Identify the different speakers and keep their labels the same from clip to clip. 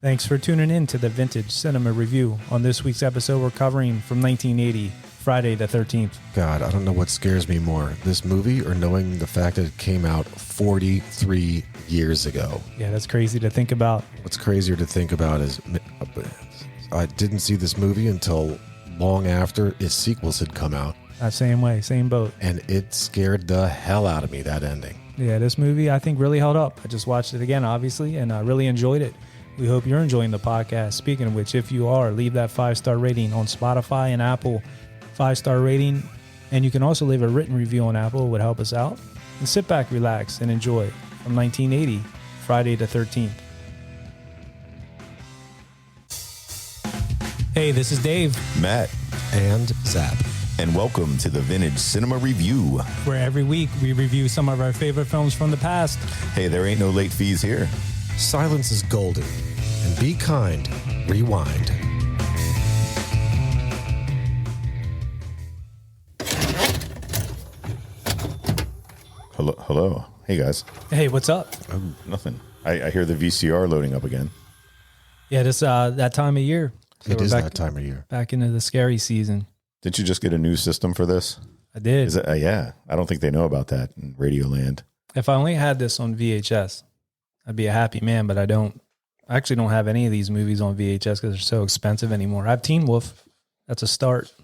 Speaker 1: Thanks for tuning in to the Vintage Cinema Review. On this week's episode, we're covering from 1980, Friday the 13th.
Speaker 2: God, I don't know what scares me more, this movie or knowing the fact that it came out 43 years ago.
Speaker 1: Yeah, that's crazy to think about.
Speaker 2: What's crazier to think about is I didn't see this movie until long after its sequels had come out.
Speaker 1: Same way, same boat.
Speaker 2: And it scared the hell out of me, that ending.
Speaker 1: Yeah, this movie I think really held up. I just watched it again, obviously, and I really enjoyed it. We hope you're enjoying the podcast. Speaking of which, if you are, leave that 5-star rating on Spotify and Apple. 5-star rating. And you can also leave a written review on Apple. It would help us out. And sit back, relax, and enjoy from 1980, Friday the 13th. Hey, this is Dave.
Speaker 3: Matt.
Speaker 2: And Zap.
Speaker 3: And welcome to the Vintage Cinema Review,
Speaker 1: where every week we review some of our favorite films from the past.
Speaker 3: Hey, there ain't no late fees here.
Speaker 2: Silence is golden. And be kind. Rewind.
Speaker 3: Hello. Hey, guys.
Speaker 1: Hey, what's up?
Speaker 3: Nothing. I hear the V.C.R. loading up again.
Speaker 1: Yeah, this that time of year.
Speaker 2: So it is that time of year.
Speaker 1: Back into the scary season.
Speaker 3: Didn't you just get a new system for this?
Speaker 1: I did.
Speaker 3: Is it? Yeah. I don't think they know about that in Radio Land.
Speaker 1: If I only had this on VHS, I'd be a happy man, but I don't. I actually don't have any of these movies on VHS because they're so expensive anymore. I have Teen Wolf. That's a start.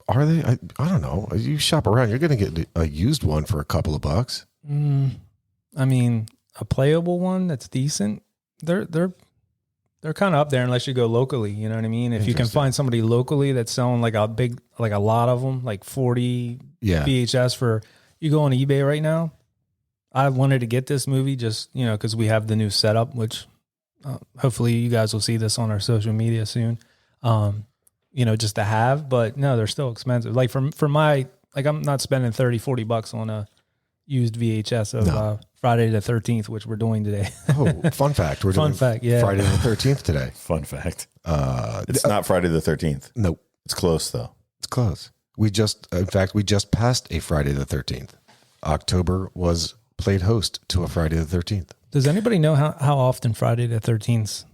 Speaker 2: Are they? I don't know. You shop around, you're going to get a used one for a couple of bucks.
Speaker 1: I mean, a playable one that's decent. They're kind of up there unless you go locally. You know what I mean? If you can find somebody locally that's selling like a lot of them, like 40 VHS for, you go on eBay right now. I wanted to get this movie just, because we have the new setup, which hopefully you guys will see this on our social media soon. Just to have, but no, they're still expensive. Like for my, like I'm not spending $30-$40 on a used VHS of Friday the 13th, which we're doing today.
Speaker 2: Oh, fun fact. We're doing Friday the 13th today.
Speaker 3: Fun fact. It's not Friday the 13th.
Speaker 2: Nope.
Speaker 3: It's close though.
Speaker 2: It's close. We just passed a Friday the 13th. October played host to a Friday the 13th.
Speaker 1: Does anybody know how often Friday the 13th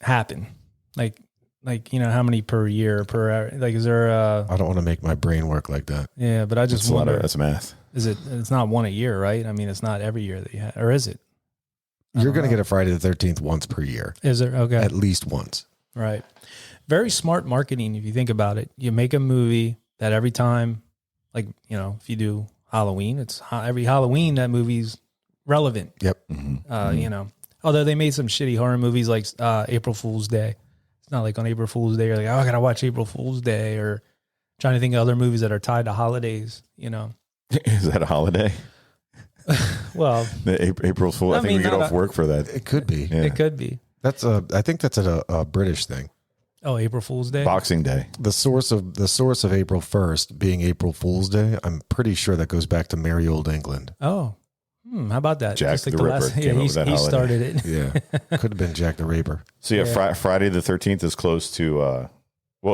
Speaker 1: happen? Like, how many per year, per hour? Like, is there
Speaker 2: I don't want to make my brain work like that.
Speaker 1: Yeah, but I just wonder.
Speaker 3: That's math.
Speaker 1: It's not one a year, right? I mean, it's not every year that you have, or is it?
Speaker 2: You're going to get a Friday the 13th once per year.
Speaker 1: Is there? Okay.
Speaker 2: At least once.
Speaker 1: Right. Very smart marketing if you think about it. You make a movie that every time, if you do Halloween, it's every Halloween that movie's relevant.
Speaker 2: Yep.
Speaker 1: Although they made some shitty horror movies like April Fool's Day. It's not like on April Fool's Day you're like, oh, I gotta watch April Fool's Day, or trying to think of other movies that are tied to holidays.
Speaker 3: Is that a holiday?
Speaker 1: Well,
Speaker 3: April Fool. I think we get off work for that.
Speaker 2: It could be.
Speaker 1: Yeah. It could be.
Speaker 2: I think that's a British thing.
Speaker 1: Oh, April Fool's Day?
Speaker 3: Boxing Day.
Speaker 2: The source of April 1st being April Fool's Day, I'm pretty sure that goes back to merry old England.
Speaker 1: Oh. How about that?
Speaker 3: Jack the Ripper came up with that
Speaker 1: he
Speaker 3: holiday.
Speaker 1: started it.
Speaker 2: Yeah. Could have been Jack the Ripper.
Speaker 3: So Friday the 13th is close to,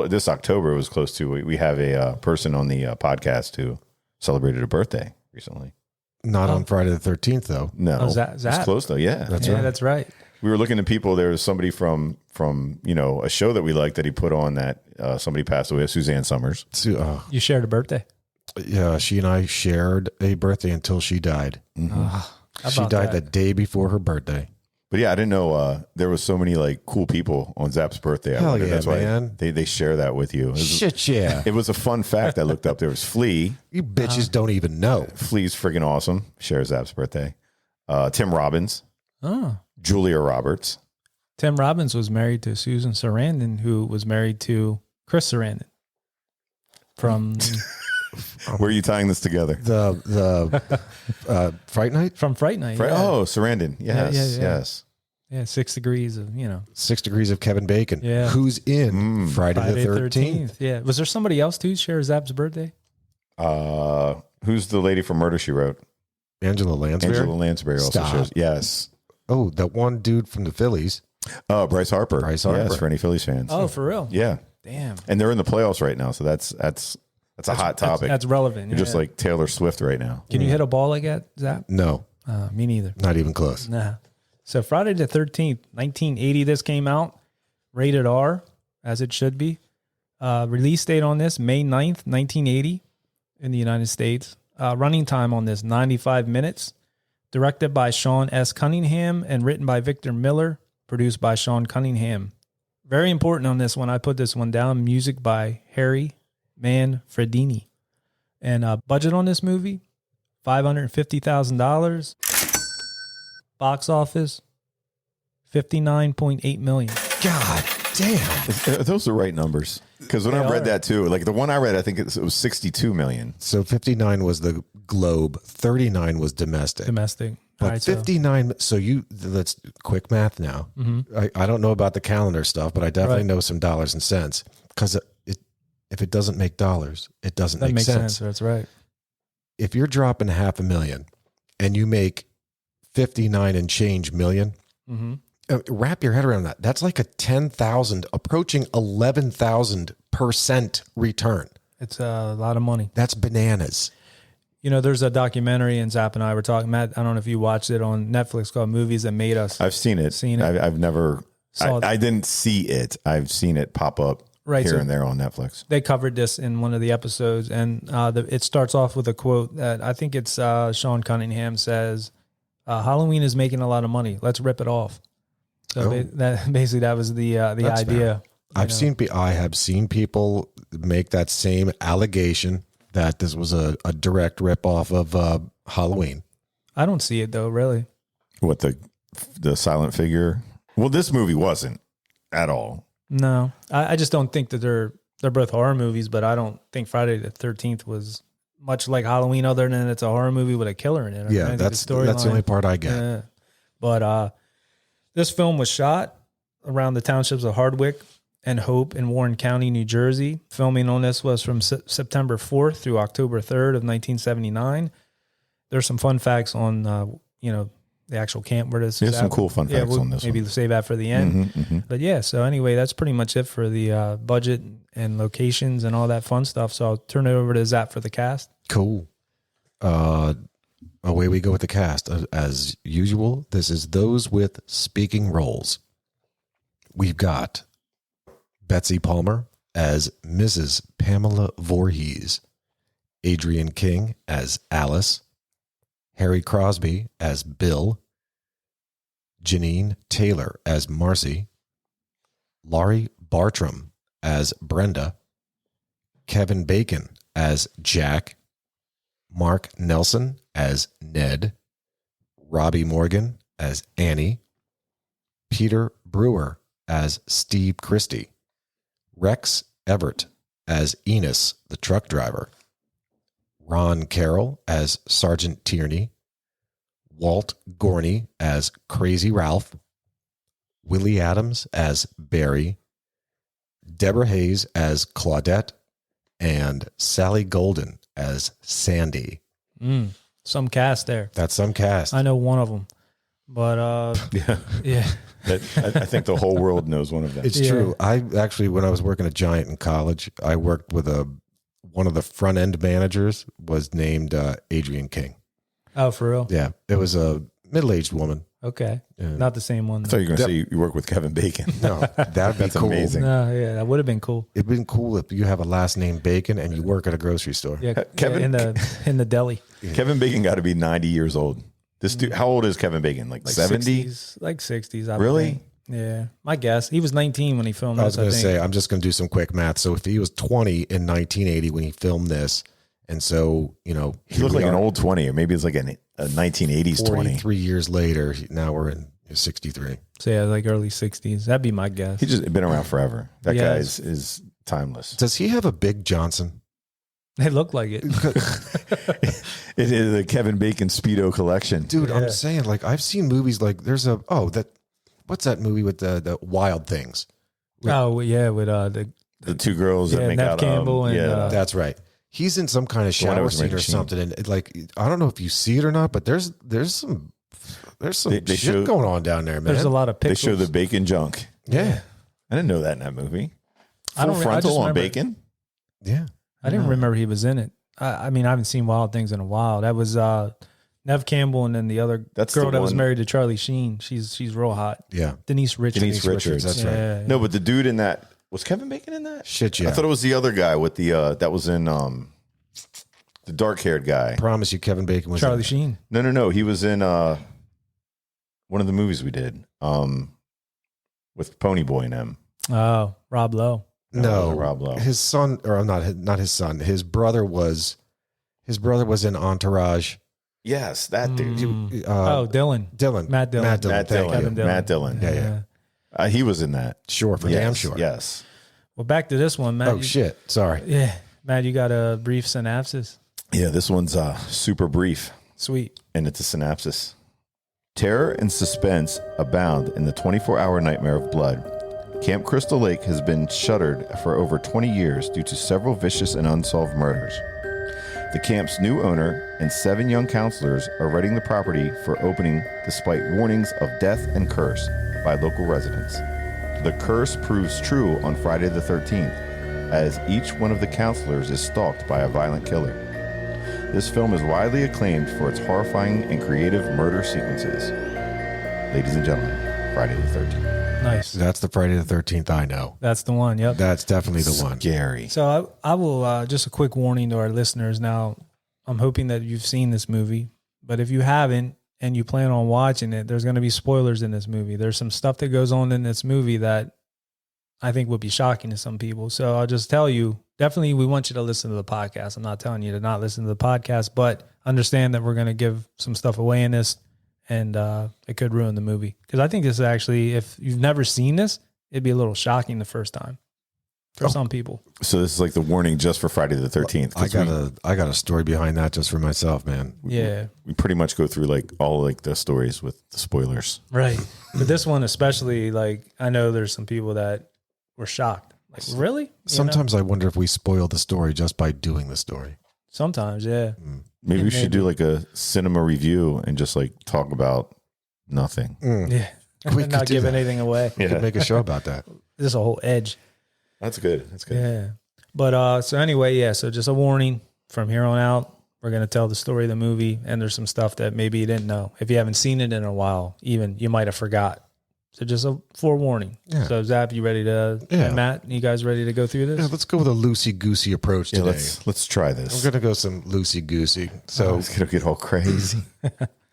Speaker 3: this October was close to, we have a person on the podcast who celebrated a birthday recently.
Speaker 2: Not on Friday the 13th though.
Speaker 3: No.
Speaker 1: Oh, Zap?
Speaker 3: It's close though. Yeah.
Speaker 2: That's right.
Speaker 1: That's right.
Speaker 3: We were looking at people. There was somebody from a show that we liked that he put on that somebody passed away, Suzanne Summers.
Speaker 1: You shared a birthday?
Speaker 2: Yeah, she and I shared a birthday until she died.
Speaker 3: Mm-hmm.
Speaker 2: She died the day before her birthday.
Speaker 3: But yeah, I didn't know there was so many cool people on Zap's birthday.
Speaker 2: Hell yeah,
Speaker 3: that's
Speaker 2: man.
Speaker 3: Why they share that with you.
Speaker 2: Shit, yeah.
Speaker 3: It was a fun fact I looked up. There was Flea.
Speaker 2: You bitches don't even know.
Speaker 3: Flea's friggin' awesome. Shares Zap's birthday. Tim Robbins.
Speaker 1: Oh.
Speaker 3: Julia Roberts.
Speaker 1: Tim Robbins was married to Susan Sarandon, who was married to Chris Sarandon from...
Speaker 3: Where are you tying this together?
Speaker 2: The Fright Night?
Speaker 1: From Fright Night.
Speaker 3: Oh, Sarandon. Yes, yes.
Speaker 1: Yeah, 6 degrees of,
Speaker 2: 6 Degrees of Kevin Bacon.
Speaker 1: Yeah.
Speaker 2: Who's in Friday the 13th?
Speaker 1: Yeah. Was there somebody else too share Zap's birthday?
Speaker 3: Who's the lady from Murder, She Wrote?
Speaker 2: Angela Lansbury?
Speaker 3: Angela Lansbury also shares. Yes.
Speaker 2: Oh, that one dude from the Phillies.
Speaker 3: Oh, Bryce Harper.
Speaker 2: Bryce Harper.
Speaker 3: Yes, for any Phillies fans.
Speaker 1: Oh, for real?
Speaker 3: Yeah.
Speaker 1: Damn.
Speaker 3: And they're in the playoffs right now, so that's a hot topic.
Speaker 1: That's relevant.
Speaker 3: You're just like Taylor Swift right now.
Speaker 1: Can you hit a ball like that, Zap?
Speaker 2: No.
Speaker 1: Me neither.
Speaker 2: Not even close.
Speaker 1: Nah. So Friday the 13th, 1980, this came out. Rated R, as it should be. Release date on this, May 9th, 1980 in the United States. Running time on this, 95 minutes. Directed by Sean S. Cunningham and written by Victor Miller. Produced by Sean Cunningham. Very important on this one. I put this one down. Music by Harry Manfredini. And budget on this movie, $550,000. Box office, $59.8 million.
Speaker 2: God damn.
Speaker 3: Are those the right numbers? Because when I read that too, like the one I read, I think it was 62 million.
Speaker 2: So 59 was the globe, 39 was domestic.
Speaker 1: Domestic.
Speaker 2: But
Speaker 1: All right,
Speaker 2: 59, so you, let's quick math now. I don't know about the calendar stuff, but I definitely know some dollars and cents. Because if it doesn't make dollars, it doesn't make sense.
Speaker 1: That's right.
Speaker 2: If you're dropping $500,000 and you make 59 and change million, wrap your head around that. That's like a 10,000, approaching 11,000% return.
Speaker 1: It's a lot of money.
Speaker 2: That's bananas.
Speaker 1: You know, there's a documentary, and Zap and I were talking, Matt, I don't know if you watched it on Netflix, called Movies That Made Us.
Speaker 3: I've seen it. I've never, I didn't see it. I've seen it pop up here and there on Netflix.
Speaker 1: They covered this in one of the episodes, and it starts off with a quote that I think it's Sean Cunningham says, Halloween is making a lot of money. Let's rip it off. So that was the idea.
Speaker 2: I have seen people make that same allegation that this was a direct rip off of Halloween.
Speaker 1: I don't see it though, really.
Speaker 3: What, the silent figure? Well, this movie wasn't at all.
Speaker 1: No, I just don't think that they're both horror movies, but I don't think Friday the 13th was much like Halloween, other than it's a horror movie with a killer in it.
Speaker 2: Yeah, that's the only part I get.
Speaker 1: Yeah. But this film was shot around the townships of Hardwick and Hope in Warren County, New Jersey. Filming on this was from September 4th through October 3rd of 1979. There's some fun facts on, the actual camp where this is.
Speaker 3: There's some cool fun facts on this
Speaker 1: maybe
Speaker 3: one.
Speaker 1: Save that for the end. But yeah, so anyway, that's pretty much it for the budget and locations and all that fun stuff. So I'll turn it over to Zap for the cast.
Speaker 2: Cool. Away we go with the cast. As usual, this is those with speaking roles. We've got Betsy Palmer as Mrs. Pamela Voorhees, Adrian King as Alice, Harry Crosby as Bill, Janine Taylor as Marcy, Laurie Bartram as Brenda, Kevin Bacon as Jack, Mark Nelson as Ned, Robbie Morgan as Annie, Peter Brewer as Steve Christie, Rex Everett as Enos, the truck driver, Ron Carroll as Sergeant Tierney, Walt Gorney as Crazy Ralph, Willie Adams as Barry, Deborah Hayes as Claudette, and Sally Golden as Sandy.
Speaker 1: Some cast there.
Speaker 2: That's some cast.
Speaker 1: I know one of them, but yeah.
Speaker 3: I think the whole world knows one of them.
Speaker 2: It's true. I actually, when I was working at Giant in college, I worked with one of the front end managers was named Adrian King.
Speaker 1: Oh, for real?
Speaker 2: Yeah, it was a middle-aged woman.
Speaker 1: Okay, not the same one.
Speaker 3: I thought you were going to say you work with Kevin Bacon.
Speaker 2: No, that'd be cool.
Speaker 3: Amazing.
Speaker 1: No, yeah, that would have been cool.
Speaker 2: It'd been cool if you have a last name Bacon and you work at a grocery store.
Speaker 1: Yeah,
Speaker 3: Kevin
Speaker 1: in the deli.
Speaker 3: Kevin Bacon got to be 90 years old. This dude, how old is Kevin Bacon? Like 70?
Speaker 1: 60s, like 60s.
Speaker 3: Really?
Speaker 1: Think. Yeah, my guess. He was 19 when he filmed
Speaker 2: I was
Speaker 1: this.
Speaker 2: going to say, I'm just going to do some quick math. So if he was 20 in 1980 when he filmed this, and so,
Speaker 3: he looked like an old 20, or maybe it's like a 1980s 20.
Speaker 2: 43 years later, now we're in 63.
Speaker 1: So yeah, like early 60s. That'd be my guess.
Speaker 3: He's just been around forever. That guy is timeless.
Speaker 2: Does he have a big Johnson?
Speaker 1: They look like it.
Speaker 3: It is the Kevin Bacon Speedo collection.
Speaker 2: Dude, I'm saying, like, I've seen movies like what's that movie with the Wild Things?
Speaker 1: Oh, yeah, with the
Speaker 3: two girls that make
Speaker 1: Nev
Speaker 3: out.
Speaker 1: Campbell and
Speaker 2: That's right. He's in some kind of shower scene or something, and I don't know if you see it or not, but there's some shit going on down there, man.
Speaker 1: There's a lot of pixels.
Speaker 3: They show the bacon junk.
Speaker 2: Yeah,
Speaker 3: I didn't know that in that movie.
Speaker 1: I don't
Speaker 3: frontal on
Speaker 1: remember.
Speaker 3: bacon.
Speaker 2: Yeah,
Speaker 1: I didn't remember he was in it. I mean, I haven't seen Wild Things in a while. That was Nev Campbell, and then the other girl that was married to Charlie Sheen. She's real hot.
Speaker 2: Yeah.
Speaker 1: Denise Richards.
Speaker 2: That's right.
Speaker 1: Yeah.
Speaker 3: No, but the dude in that, was Kevin Bacon in that?
Speaker 2: Shit, yeah.
Speaker 3: I thought it was the other guy with the that was in the dark-haired guy.
Speaker 2: Promise you Kevin Bacon was
Speaker 1: Charlie Sheen.
Speaker 3: No. He was in one of the movies we did with Ponyboy and him.
Speaker 1: Oh, Rob Lowe.
Speaker 2: No,
Speaker 3: Rob Lowe.
Speaker 2: His son, or not his son. His brother was in Entourage.
Speaker 3: Yes, that dude.
Speaker 1: Dylan. Matt Dillon.
Speaker 3: Matt Dillon.
Speaker 2: Yeah.
Speaker 3: He was in that.
Speaker 2: Sure, damn sure.
Speaker 3: Yes.
Speaker 1: Well, back to this one, Matt.
Speaker 2: Oh, shit. Sorry.
Speaker 1: Yeah. Matt, you got a brief synopsis?
Speaker 3: Yeah, this one's super brief.
Speaker 1: Sweet.
Speaker 3: And it's a synopsis. Terror and suspense abound in the 24-hour nightmare of blood. Camp Crystal Lake has been shuttered for over 20 years due to several vicious and unsolved murders. The camp's new owner and 7 young counselors are readying the property for opening despite warnings of death and curse by local residents. The curse proves true on Friday the 13th, as each one of the counselors is stalked by a violent killer. This film is widely acclaimed for its horrifying and creative murder sequences. Ladies and gentlemen, Friday the 13th.
Speaker 1: Nice.
Speaker 2: That's the Friday the 13th I know.
Speaker 1: That's the one. Yep.
Speaker 2: That's definitely the one.
Speaker 3: Scary.
Speaker 1: So I will, just a quick warning to our listeners. Now, I'm hoping that you've seen this movie, but if you haven't and you plan on watching it, there's going to be spoilers in this movie. There's some stuff that goes on in this movie that I think would be shocking to some people. So I'll just tell you, definitely we want you to listen to the podcast. I'm not telling you to not listen to the podcast, but understand that we're going to give some stuff away in this. And it could ruin the movie. Because I think this is actually, if you've never seen this, it'd be a little shocking the first time for some people.
Speaker 3: So this is like the warning just for Friday the 13th.
Speaker 2: I got a story behind that just for myself, man.
Speaker 1: Yeah.
Speaker 3: We pretty much go through like all like the stories with the spoilers.
Speaker 1: Right. But this one especially, like, I know there's some people that were shocked. Like, really?
Speaker 2: Sometimes I wonder if we spoil the story just by doing the story.
Speaker 1: Sometimes, yeah.
Speaker 3: Maybe we should do like a cinema review and just like talk about nothing.
Speaker 1: Yeah.
Speaker 2: We
Speaker 1: not give anything away.
Speaker 2: We could make a show about that.
Speaker 1: There's a whole edge.
Speaker 3: That's good. That's good.
Speaker 1: Yeah. But so anyway, yeah. So just a warning from here on out. We're going to tell the story of the movie, and there's some stuff that maybe you didn't know. If you haven't seen it in a while, even you might have forgot. So just a forewarning. Yeah. So Zap, you ready to? Yeah. Matt, you guys ready to go through this?
Speaker 2: Yeah, let's go with a loosey-goosey approach today.
Speaker 3: Let's try this.
Speaker 2: I'm going to go some loosey-goosey. So
Speaker 3: it's going to get all crazy.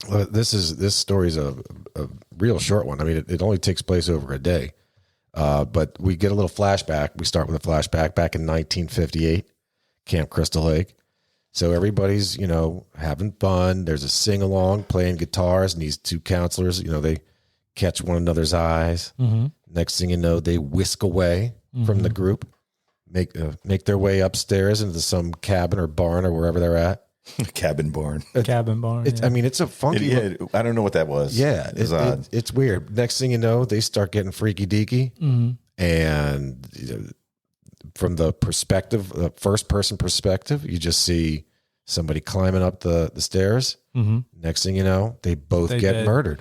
Speaker 2: This story is a real short one. I mean, it only takes place over a day. But we get a little flashback. We start with a flashback back in 1958, Camp Crystal Lake. So everybody's, having fun. There's a sing-along, playing guitars, and these 2 counselors, they catch one another's eyes. Mm-hmm. Next thing you know, they whisk away from the group, make their way upstairs into some cabin or barn or wherever they're at.
Speaker 3: Cabin barn.
Speaker 1: Cabin barn.
Speaker 2: I mean, it's a funky.
Speaker 3: I don't know what that was.
Speaker 2: Yeah, it's weird. Next thing you know, they start getting freaky deaky, and from the perspective, the first person perspective, you just see somebody climbing up the stairs. Mm-hmm. Next thing you know, they both get murdered.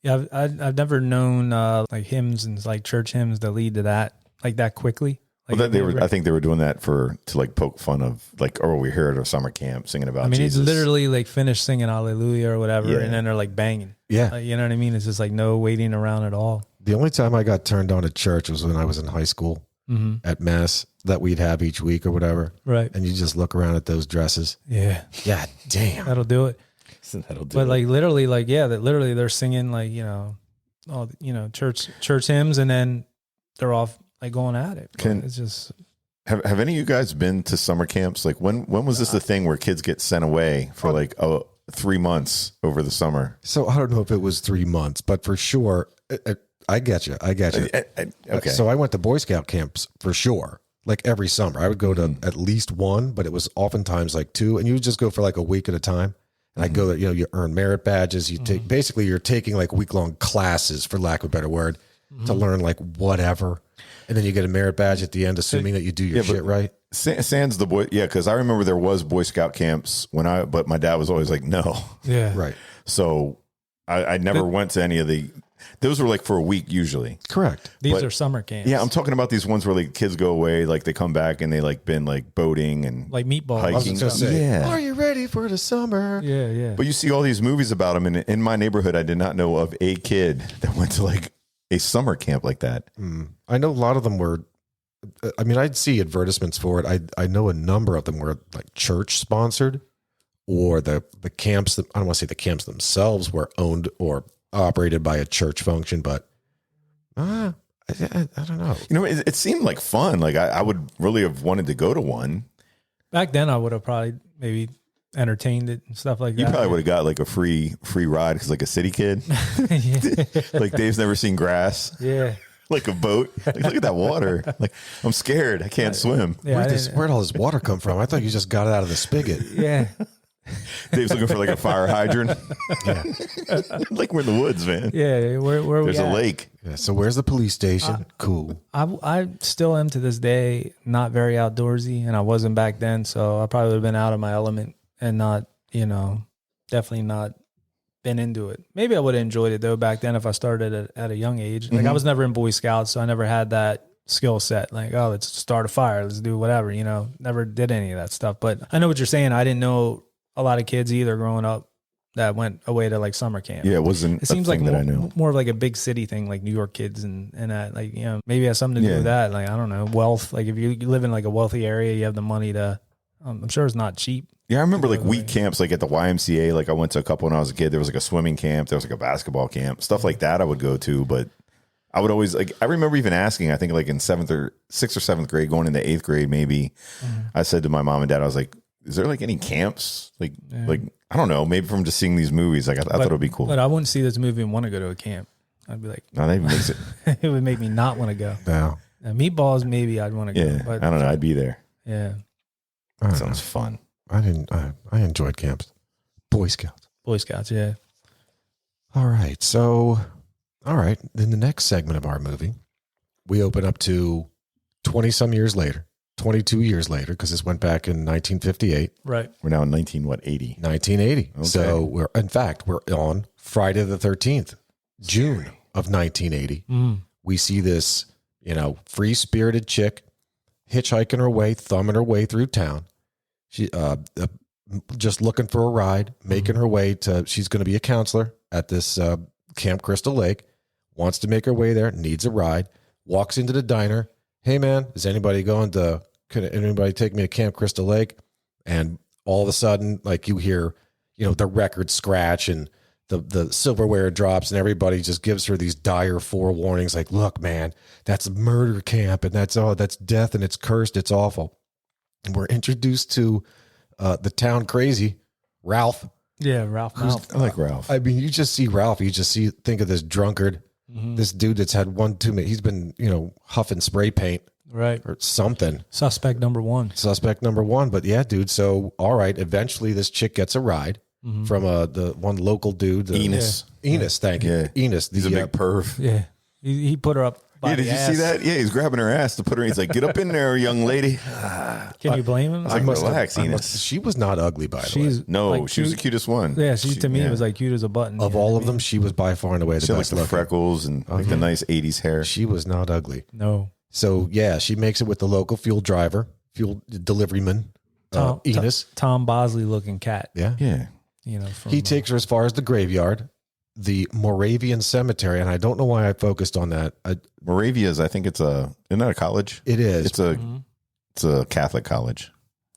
Speaker 1: Yeah, I've never known like hymns and like church hymns that lead to that like that quickly. Like
Speaker 3: I think they were doing that to like poke fun of like, we hear it at summer camp singing about Jesus.
Speaker 1: It's literally like finished singing Hallelujah or whatever, and then they're like banging.
Speaker 2: Yeah,
Speaker 1: you know what I mean? It's just like no waiting around at all.
Speaker 2: The only time I got turned on at church was when I was in high school at mass that we'd have each week or whatever.
Speaker 1: Right, and
Speaker 2: you just look around at those dresses.
Speaker 1: Yeah,
Speaker 2: damn,
Speaker 1: that'll do it. But like literally, like literally they're singing like all church hymns, and then they're off like going at it. It's just
Speaker 3: have any of you guys been to summer camps? Like when was this the thing where kids get sent away for like 3 months over the summer?
Speaker 2: So I don't know if it was 3 months, but for sure, I get you. Okay. So I went to Boy Scout camps for sure. Like every summer, I would go to at least one, but it was oftentimes like 2, and you would just go for like a week at a time. And I go there, you earn merit badges. You take, basically you're taking like week-long classes, for lack of a better word, to learn like whatever. And then you get a merit badge at the end, assuming that you do your shit right.
Speaker 3: Sans the boy. Yeah. Cause I remember there was Boy Scout camps but my dad was always like, no.
Speaker 1: Yeah.
Speaker 2: Right.
Speaker 3: So I never went to any of the Those were like for a week usually.
Speaker 2: Correct.
Speaker 1: These are summer camps.
Speaker 3: Yeah, I'm talking about these ones where like kids go away, like they come back and they like been like boating and
Speaker 1: like meatballs.
Speaker 3: hiking.
Speaker 2: I was just gonna say,
Speaker 3: Yeah.
Speaker 2: are you ready for the summer?
Speaker 1: Yeah, yeah.
Speaker 3: But you see all these movies about them, and in my neighborhood, I did not know of a kid that went to like a summer camp like that.
Speaker 2: I know a lot of them were. I mean, I'd see advertisements for it. I know a number of them were like church sponsored, or the camps. I don't want to say the camps themselves were owned or operated by a church function, but I don't know.
Speaker 3: You know, it seemed like fun. Like I would really have wanted to go to one.
Speaker 1: Back then, I would have probably maybe entertained it and stuff like that.
Speaker 3: You probably would have got like a free ride because like a city kid,
Speaker 1: yeah.
Speaker 3: like Dave's never seen grass,
Speaker 1: Yeah.
Speaker 3: like a boat. Like, look at that water. Like I'm scared. I can't swim.
Speaker 1: Yeah,
Speaker 2: Where'd all this water come from? I thought you just got it out of the spigot.
Speaker 1: yeah.
Speaker 3: Dave's looking for like a fire hydrant.
Speaker 2: Yeah.
Speaker 3: Like we're in the woods, man.
Speaker 1: Yeah. Where we
Speaker 3: There's a
Speaker 1: at?
Speaker 3: lake.
Speaker 2: Yeah. So where's the police station? Cool.
Speaker 1: I still am to this day not very outdoorsy, and I wasn't back then, so I probably would have been out of my element and not, definitely not been into it. Maybe I would have enjoyed it though back then if I started at a young age. Like I was never in Boy Scouts, so I never had that skill set. Like, oh, let's start a fire, let's do whatever. Never did any of that stuff. But I know what you're saying. I didn't know a lot of kids either growing up that went away to like summer camp.
Speaker 3: Yeah, it wasn't.
Speaker 1: It seems
Speaker 3: a
Speaker 1: like
Speaker 3: thing that I knew.
Speaker 1: more of like a big city thing, like New York kids and that, like, maybe it has something to do with that. Like, I don't know, wealth. Like if you live in like a wealthy area, you have the money to, I'm sure it's not cheap.
Speaker 3: Yeah, I remember like week camps, like at the YMCA. Like I went to a couple when I was a kid. There was like a swimming camp. There was like a basketball camp, stuff like that. I would go to, but I would always like. I remember even asking. I think like in 6th or 7th grade, going into 8th grade, maybe. I said to my mom and dad, I was like, "Is there like any camps? Like I don't know. Maybe from just seeing these movies, like I thought it would be cool.
Speaker 1: But I wouldn't see this movie and want to go to a camp. I'd be like,
Speaker 3: No, that even makes it.
Speaker 1: it would make me not want to go.
Speaker 2: No.
Speaker 1: Meatballs, maybe I'd want to go.
Speaker 3: Yeah,
Speaker 1: But
Speaker 3: I don't know. I'd be there.
Speaker 1: yeah,
Speaker 2: I don't
Speaker 3: Sounds fun.
Speaker 2: know. I enjoyed camps. Boy Scouts.
Speaker 1: Boy Scouts. Yeah.
Speaker 2: All right. So, all right. In the next segment of our movie, we open up to 20 some years later, 22 years later, because this went back in 1958,
Speaker 1: Right.
Speaker 3: We're now in 1980.
Speaker 2: 1980.
Speaker 3: Okay.
Speaker 2: So we're on Friday the 13th, June of 1980. We see this, free spirited chick hitchhiking her way, thumbing her way through town. She, just looking for a ride, making her way to, she's going to be a counselor at this Camp Crystal Lake, wants to make her way there, needs a ride, walks into the diner. Hey man, is anybody can anybody take me to Camp Crystal Lake? And all of a sudden, like you hear, the record scratch and the silverware drops and everybody just gives her these dire forewarnings. Like, look, man, that's a murder camp and that's death and it's cursed. It's awful. And we're introduced to the town crazy, Ralph.
Speaker 1: Yeah. Ralph.
Speaker 3: I like Ralph.
Speaker 2: I mean, you just see Ralph. You just think of this drunkard, this dude that's had one too many. He's been, huffing spray paint
Speaker 1: Right.
Speaker 2: or something.
Speaker 1: Suspect number one.
Speaker 2: Suspect number one. But yeah, dude. So, all right. Eventually, this chick gets a ride from the one local dude.
Speaker 3: Enos.
Speaker 2: Enos, thank you.
Speaker 3: Yeah.
Speaker 2: Enos.
Speaker 3: He's a big perv.
Speaker 1: Yeah. He put her up. By
Speaker 3: Yeah, did
Speaker 1: the
Speaker 3: you
Speaker 1: ass.
Speaker 3: see that? Yeah, he's grabbing her ass to put her in. He's like, get up in there, young lady.
Speaker 1: Can you blame him?
Speaker 3: Like, relax, Enos.
Speaker 2: She was not ugly, by the way.
Speaker 1: She's
Speaker 3: No,
Speaker 1: like
Speaker 3: she was the
Speaker 1: cute.
Speaker 3: cutest one.
Speaker 1: Yeah, she to me
Speaker 3: yeah.
Speaker 1: was like cute as a button.
Speaker 2: Of all of them, she was by far and away the
Speaker 3: She had like
Speaker 2: best
Speaker 3: the
Speaker 2: looking.
Speaker 3: freckles and like the nice 80s hair.
Speaker 2: She was not ugly.
Speaker 1: No.
Speaker 2: So yeah, she makes it with the local fuel deliveryman, Enos.
Speaker 1: Tom Bosley looking cat.
Speaker 2: Yeah.
Speaker 3: Yeah.
Speaker 1: From,
Speaker 2: He takes her as far as the graveyard, the Moravian Cemetery, and I don't know why I focused on that.
Speaker 3: Moravia's, I think isn't that a college?
Speaker 2: It is.
Speaker 3: It's a Catholic college.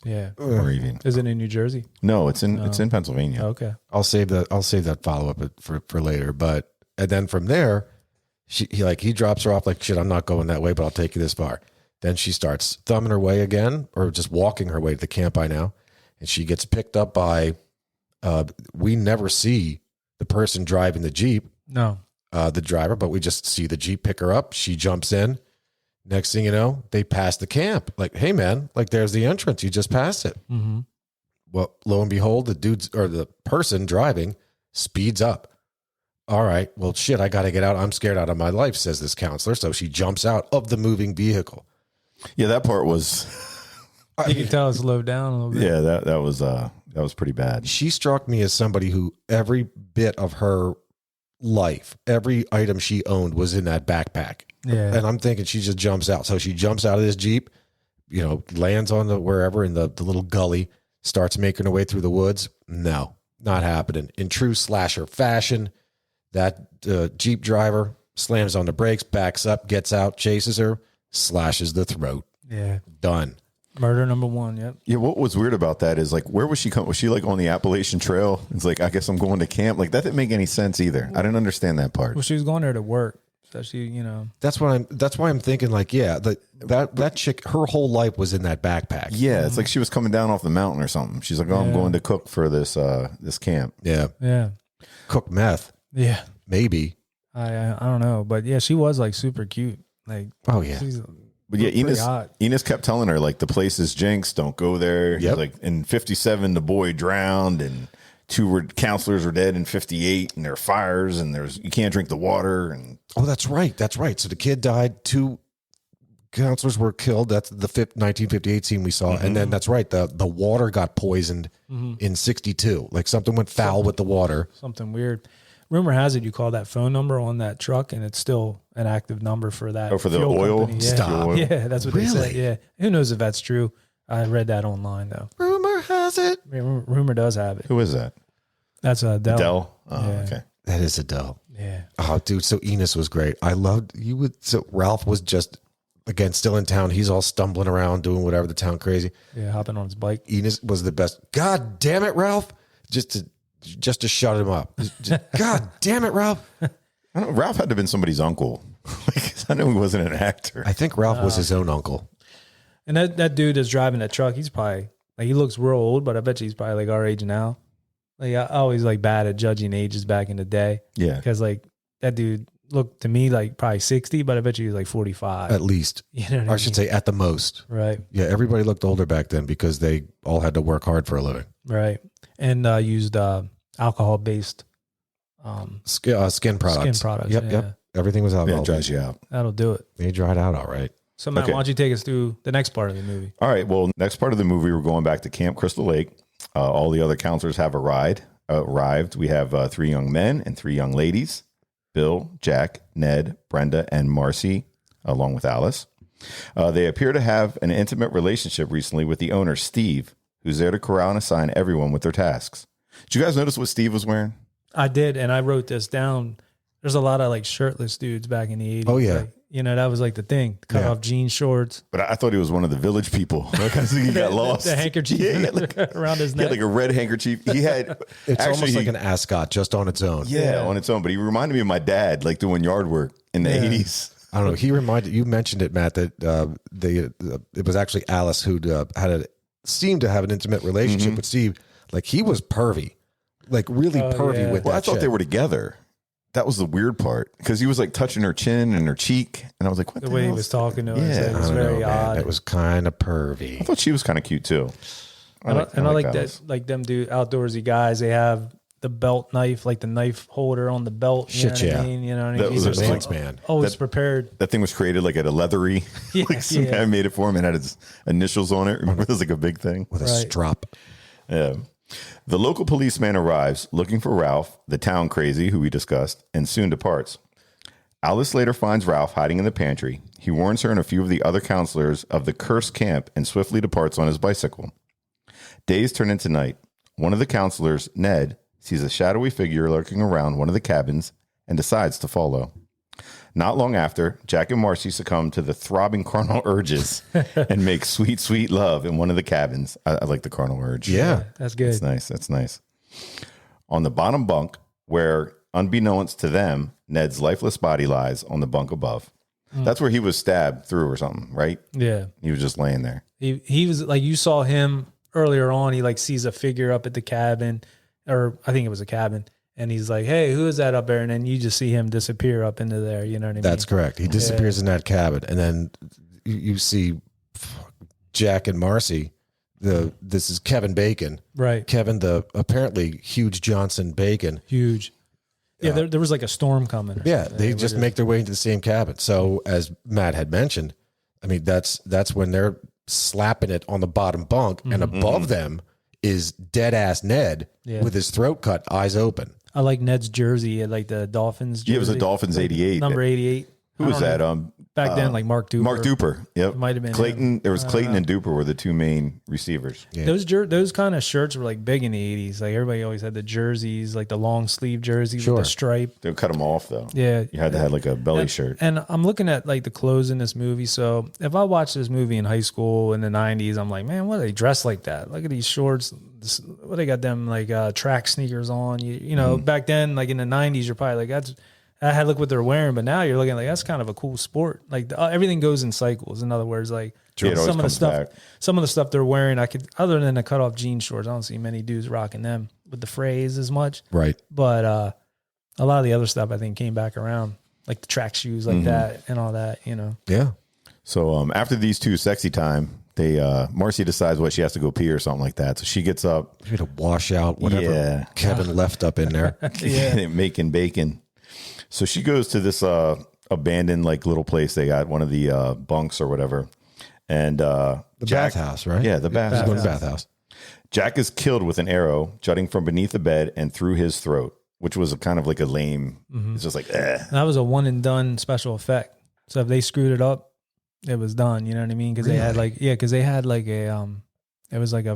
Speaker 1: Yeah.
Speaker 3: Moravian.
Speaker 1: Is it in New Jersey?
Speaker 3: No, it's in Pennsylvania.
Speaker 1: Okay.
Speaker 2: I'll save that follow up for later. But and then from there, he drops her off like, shit, I'm not going that way, but I'll take you this far. Then she starts thumbing her way again, or just walking her way to the camp by now, and she gets picked up by. We never see the person driving the Jeep,
Speaker 1: No.
Speaker 2: the driver, but we just see the Jeep pick her up. She jumps in. Next thing you know, they pass the camp. Like, hey man, like there's the entrance. You just passed it.
Speaker 1: Mm-hmm.
Speaker 2: Well, lo and behold, the person driving speeds up. All right, well, shit, I got to get out. I'm scared out of my life, says this counselor. So she jumps out of the moving vehicle.
Speaker 3: Yeah, that part was.
Speaker 1: You can tell it slowed down a little bit.
Speaker 3: Yeah, that was pretty bad.
Speaker 2: She struck me as somebody who every bit of her life, every item she owned was in that backpack.
Speaker 1: Yeah.
Speaker 2: And I'm thinking she just jumps out. So she jumps out of this Jeep, lands on the wherever in the little gully, starts making her way through the woods. No, not happening. In true slasher fashion, that Jeep driver slams on the brakes, backs up, gets out, chases her, slashes the throat.
Speaker 1: Yeah.
Speaker 2: Done.
Speaker 1: Murder number one. Yep.
Speaker 3: Yeah. What was weird about that is like, where was she coming? Was she like on the Appalachian Trail? It's like, I guess I'm going to camp. Like that didn't make any sense either. I didn't understand that part.
Speaker 1: Well, she was going there to work. So she,
Speaker 2: That's why I'm thinking like, yeah, that chick, her whole life was in that backpack.
Speaker 3: Yeah. It's like she was coming down off the mountain or something. She's like, oh, I'm going to cook for this camp.
Speaker 2: Yeah.
Speaker 1: Yeah.
Speaker 2: Cook meth.
Speaker 1: Yeah.
Speaker 2: Maybe.
Speaker 1: I don't know, but yeah, she was like super cute. Like,
Speaker 2: oh yeah.
Speaker 3: But yeah, Enos kept telling her like the place is jinx, don't go there.
Speaker 2: Yep.
Speaker 3: Like in 57, the boy drowned, and counselors were dead in 58, and there are fires, and you can't drink the water. And
Speaker 2: that's right. So the kid died. 2 counselors were killed. That's the 1958 scene we saw, and then that's right. The water got poisoned in 62. Like something went foul with the water.
Speaker 1: Something weird. Rumor has it you call that phone number on that truck, and it's still an active number for that.
Speaker 3: Oh, for the oil?
Speaker 1: Company. Yeah.
Speaker 2: Stop.
Speaker 1: Yeah, that's what they said. Yeah. Who knows if that's true? I read that online, though.
Speaker 2: Rumor has it.
Speaker 1: Rumor does have it.
Speaker 3: Who is that?
Speaker 1: That's Adele.
Speaker 3: Adele? Oh,
Speaker 1: Yeah.
Speaker 3: okay.
Speaker 2: That is Adele.
Speaker 1: Yeah.
Speaker 2: Oh, dude. So Enos was great. I loved you. So Ralph was just, again, still in town. He's all stumbling around, doing whatever the town crazy.
Speaker 1: Yeah, hopping on his bike.
Speaker 2: Enos was the best. God damn it, Ralph. Just to shut him up. God damn it, Ralph.
Speaker 3: I don't know, Ralph had to have been somebody's uncle. Like, I know he wasn't an actor.
Speaker 2: I think Ralph was his own uncle.
Speaker 1: And that dude that's driving that truck, he's probably, like, he looks real old, but I bet you he's probably like our age now. Like, I always like bad at judging ages back in the day.
Speaker 3: Yeah.
Speaker 1: Because like that dude looked to me like probably 60, but I bet you he was like 45.
Speaker 2: At least.
Speaker 1: You know what
Speaker 2: I should say at the most.
Speaker 1: Right.
Speaker 2: Yeah, everybody looked older back then because they all had to work hard for a living.
Speaker 1: Right. And used alcohol-based
Speaker 2: skin products. Yep. Everything was alcohol.
Speaker 3: Yeah, it dries you out.
Speaker 1: That'll do it.
Speaker 2: They dried out all right.
Speaker 1: So, Matt, why don't you take us through the next part of the movie?
Speaker 3: All right. Well, next part of the movie, we're going back to Camp Crystal Lake. All the other counselors have arrived. We have 3 young men and 3 young ladies: Bill, Jack, Ned, Brenda, and Marcy, along with Alice. They appear to have an intimate relationship recently with the owner, Steve, who's there to corral and assign everyone with their tasks. Did you guys notice what Steve was wearing?
Speaker 1: I did, and I wrote this down. There's a lot of like shirtless dudes back in the 80s.
Speaker 2: Oh, yeah.
Speaker 1: Like, that was like the thing. Cut off jean shorts.
Speaker 3: But I thought he was one of the village people. Because he got lost.
Speaker 1: The handkerchief around his
Speaker 3: He
Speaker 1: neck.
Speaker 3: had like a red handkerchief. He had
Speaker 2: It's almost like an ascot just on its own.
Speaker 3: Yeah, on its own. But he reminded me of my dad, like doing yard work in the 80s.
Speaker 2: I don't know. You mentioned it, Matt, that it was actually Alice who seemed to have an intimate relationship with Steve. Like he was pervy, like really pervy with that.
Speaker 3: Well, I thought
Speaker 2: shit.
Speaker 3: they were together. That was the weird part because he was like touching her chin and her cheek, and I was like, "What the
Speaker 1: way
Speaker 3: hell
Speaker 1: he was talking to her,
Speaker 3: Yeah.
Speaker 1: it was
Speaker 2: I don't
Speaker 1: very
Speaker 2: know, man.
Speaker 1: odd.
Speaker 2: It was kind of pervy.
Speaker 3: I thought she was kind of cute too.
Speaker 1: I like that.
Speaker 3: Alice.
Speaker 1: Like them outdoorsy guys. They have the belt knife, like the knife holder on the belt. You
Speaker 2: Shit,
Speaker 1: know what
Speaker 2: yeah.
Speaker 1: I mean? You know what I
Speaker 3: That
Speaker 1: mean?
Speaker 3: was
Speaker 1: He's
Speaker 3: a
Speaker 1: just
Speaker 2: man's man.
Speaker 1: always prepared.
Speaker 3: That thing was created like at a leathery. Like some guy made it for him and had his initials on it. Remember, it was like a big thing.
Speaker 2: With a strap.
Speaker 3: Yeah. The local policeman arrives looking for Ralph, the town crazy who we discussed, and soon departs. Alice later finds Ralph hiding in the pantry. He warns her and a few of the other counselors of the cursed camp and swiftly departs on his bicycle. Days turn into night. One of the counselors, Ned, sees a shadowy figure lurking around one of the cabins and decides to follow. Not long after, Jack and Marcy succumb to the throbbing carnal urges and make sweet, sweet love in one of the cabins. I like the carnal urge.
Speaker 2: Yeah.
Speaker 1: That's good.
Speaker 3: That's nice. On the bottom bunk, where, unbeknownst to them, Ned's lifeless body lies on the bunk above. That's where he was stabbed through or something, right?
Speaker 1: Yeah.
Speaker 3: He was just laying there.
Speaker 1: He was like, you saw him earlier on. He like sees a figure up at the cabin, or I think it was a cabin. And he's like, "Hey, who is that up there?" And then you just see him disappear up into there. You know what I mean?
Speaker 2: That's correct. He disappears in that cabin. And then you see Jack and Marcy. This is Kevin Bacon.
Speaker 1: Right.
Speaker 2: Kevin, the apparently huge Johnson Bacon.
Speaker 1: Huge. Yeah, there was like a storm coming.
Speaker 2: Yeah, they just make their way into the same cabin. So as Matt had mentioned, I mean, that's when they're slapping it on the bottom bunk, and above them is dead ass Ned with his throat cut, eyes open.
Speaker 1: I like Ned's jersey. I like the Dolphins jersey.
Speaker 3: Yeah, it was a Dolphins 88.
Speaker 1: Number 88.
Speaker 3: Who was that?
Speaker 1: Back then, like Mark Duper.
Speaker 3: Mark Duper. Yep.
Speaker 1: Might have been
Speaker 3: Clayton.
Speaker 1: him.
Speaker 3: There was Clayton and Duper were the two main receivers.
Speaker 2: Yeah.
Speaker 1: Those kind of shirts were like big in the 80s. Like everybody always had the jerseys, like the long sleeve jersey with the stripe.
Speaker 3: They would cut them off though.
Speaker 1: Yeah.
Speaker 3: You had to have like a belly shirt.
Speaker 1: And I'm looking at like the clothes in this movie. So if I watched this movie in high school in the 90s, I'm like, man, why do they dress like that? Look at these shorts. What they got them like track sneakers on. You know, back then, like in the 90s, you're probably like, I had to look what they're wearing, but now you're looking like that's kind of a cool sport. Like everything goes in cycles. In other words, like some of the stuff they're wearing, I could, other than the cutoff jean shorts, I don't see many dudes rocking them with the phrase as much.
Speaker 2: Right.
Speaker 1: But a lot of the other stuff I think came back around, like the track shoes, like that and all that. You know.
Speaker 2: Yeah.
Speaker 3: So after these two sexy time, Marcy decides she has to go pee or something like that. So she gets up.
Speaker 2: You had to wash out whatever Kevin left up in there.
Speaker 3: Making bacon. So she goes to this abandoned like little place. They got one of the bunks or whatever. And the
Speaker 2: bathhouse, right?
Speaker 3: Yeah, the bathhouse.
Speaker 2: Going to the bathhouse.
Speaker 3: Jack is killed with an arrow jutting from beneath the bed and through his throat, which was kind of like a lame. It's just like,
Speaker 1: That was a one and done special effect. So if they screwed it up, it was done. You know what I mean? Because they had like, because they had like a, it was like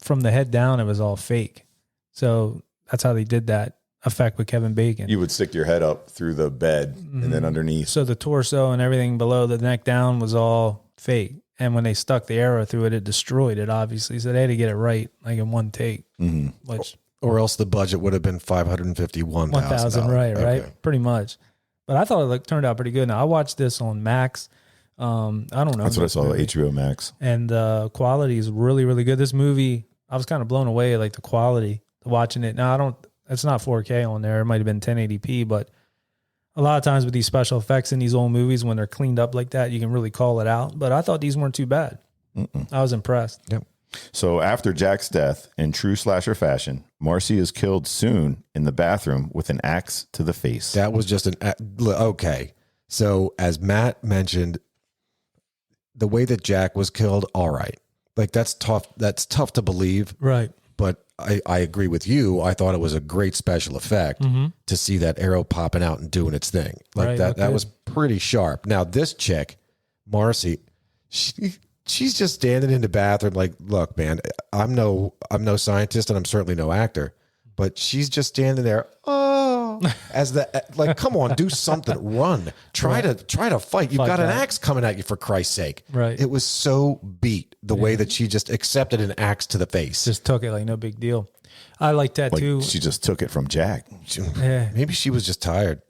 Speaker 1: from the head down, it was all fake. So that's how they did that effect with Kevin Bacon.
Speaker 3: You would stick your head up through the bed and then underneath.
Speaker 1: So the torso and everything below the neck down was all fake. And when they stuck the arrow through it, it destroyed it, obviously. So they had to get it right, like in one take. Which,
Speaker 2: or else the budget would have been $551,000.
Speaker 1: $1,000, right?
Speaker 2: Okay.
Speaker 1: Pretty much. But I thought it turned out pretty good. Now, I watched this on Max. I don't know.
Speaker 3: That's what I saw, HBO Max.
Speaker 1: And the quality is really, really good. This movie, I was kind of blown away, like the quality, watching it. Now, it's not 4K on there. It might have been 1080p, but a lot of times with these special effects in these old movies, when they're cleaned up like that, you can really call it out. But I thought these weren't too bad. I was impressed.
Speaker 2: Yep.
Speaker 3: So after Jack's death, in true slasher fashion, Marcy is killed soon in the bathroom with an axe to the face.
Speaker 2: That was just okay. So as Matt mentioned, the way that Jack was killed, all right. Like that's tough. That's tough to believe.
Speaker 1: Right.
Speaker 2: But I agree with you. I thought it was a great special effect to see that arrow popping out and doing its thing. Like that was pretty sharp. Now this chick, Marcy, she's just standing in the bathroom like, look, man, I'm no scientist and I'm certainly no actor, but she's just standing there. Like, come on, do something, run, try to fight. You've got an axe coming at you, for Christ's sake.
Speaker 1: Right.
Speaker 2: It was so beat the way that she just accepted an axe to the face.
Speaker 1: Just took it like no big deal. I like that too.
Speaker 3: She just took it from Jack.
Speaker 2: Maybe she was just tired.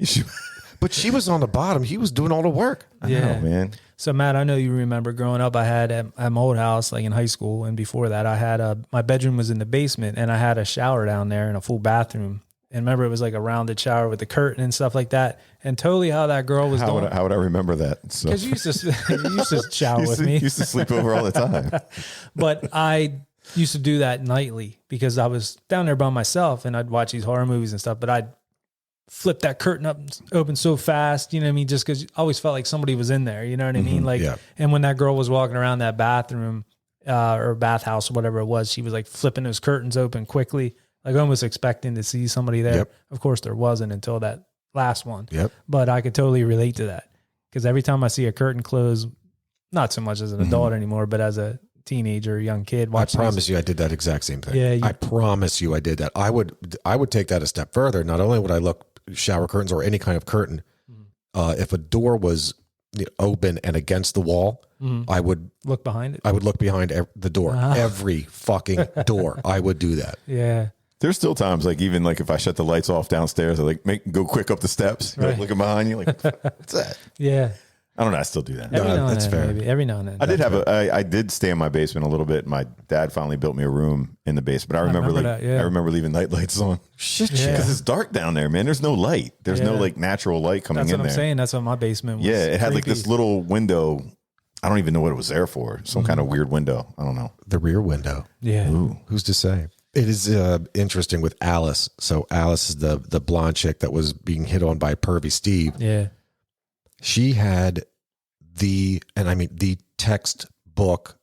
Speaker 2: But she was on the bottom. He was doing all the work.
Speaker 3: Yeah, man.
Speaker 1: So Matt, I know you remember growing up, I had at my old house, like in high school, and before that, I had my bedroom was in the basement, and I had a shower down there and a full bathroom. And remember, it was like a rounded shower with the curtain and stuff like that. And totally how that girl was doing.
Speaker 3: How would I remember that?
Speaker 1: Because you used to shower with me.
Speaker 3: Used to sleep over all the time.
Speaker 1: But I used to do that nightly because I was down there by myself and I'd watch these horror movies and stuff. But I'd flip that curtain up open so fast, you know what I mean? Just because I always felt like somebody was in there, you know what I mean? Like, and when that girl was walking around that bathroom or bathhouse or whatever it was, she was like flipping those curtains open quickly. Like almost expecting to see somebody there.
Speaker 2: Yep.
Speaker 1: Of course, there wasn't until that last one.
Speaker 2: Yep.
Speaker 1: But I could totally relate to that because every time I see a curtain close, not so much as an adult anymore, but as a teenager, young kid,
Speaker 2: I promise you, I did that exact same thing.
Speaker 1: Yeah,
Speaker 2: I promise you, I did that. I would take that a step further. Not only would I look shower curtains or any kind of curtain, if a door was open and against the wall, I would
Speaker 1: look behind it.
Speaker 2: I would look behind the door. Every fucking door. I would do that.
Speaker 1: Yeah.
Speaker 3: There's still times like even like if I shut the lights off downstairs, I like go quick up the steps, like looking behind you, like what's that?
Speaker 1: Yeah.
Speaker 3: I don't know. I still do that.
Speaker 1: Every now and
Speaker 2: that's
Speaker 1: then,
Speaker 2: fair.
Speaker 1: maybe. Every now and then.
Speaker 3: I did stay in my basement a little bit. My dad finally built me a room in the basement. I remember
Speaker 1: that,
Speaker 3: I remember leaving night lights on.
Speaker 2: Shit,
Speaker 3: Because it's dark down there, man. There's no light. There's no like natural light coming
Speaker 1: That's
Speaker 3: in
Speaker 1: what I'm
Speaker 3: there.
Speaker 1: saying. That's what my basement was.
Speaker 3: Yeah, it had like
Speaker 1: creepy.
Speaker 3: this little window. I don't even know what it was there for. Some kind of weird window. I don't know.
Speaker 2: The rear window.
Speaker 1: Yeah.
Speaker 3: Ooh.
Speaker 2: Who's to say? It is interesting with Alice. So Alice is the blonde chick that was being hit on by pervy Steve.
Speaker 1: Yeah.
Speaker 2: She had the textbook,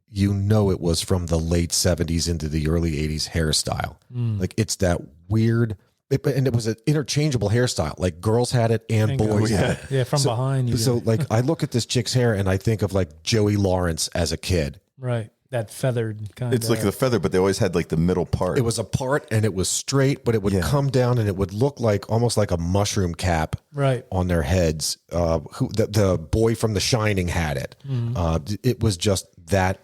Speaker 2: it was from the late 70s into the early 80s hairstyle. Like it's that weird and it was an interchangeable hairstyle. Like girls had it and boys had it.
Speaker 1: Yeah, from behind.
Speaker 2: So like I look at this chick's hair and I think of like Joey Lawrence as a kid.
Speaker 1: Right. That feathered kind of.
Speaker 3: It's like the feather, but they always had like the middle part.
Speaker 2: It was a part and it was straight, but it would come down and it would look like almost like a mushroom cap on their heads. The boy from The Shining had it. It was just that.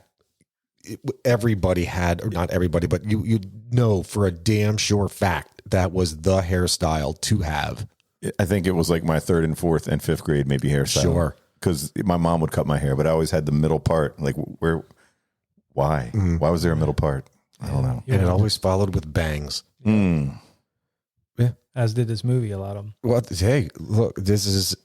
Speaker 2: Everybody had, or not everybody, but you know for a damn sure fact that was the hairstyle to have.
Speaker 3: I think it was like my 3rd and 4th and 5th grade maybe hairstyle.
Speaker 2: Sure.
Speaker 3: Because my mom would cut my hair, but I always had the middle part. Like why? Why was there a middle part? I don't know.
Speaker 2: And it always followed with bangs.
Speaker 1: Yeah. As did this movie, a lot of them.
Speaker 2: Well, hey, look, this is,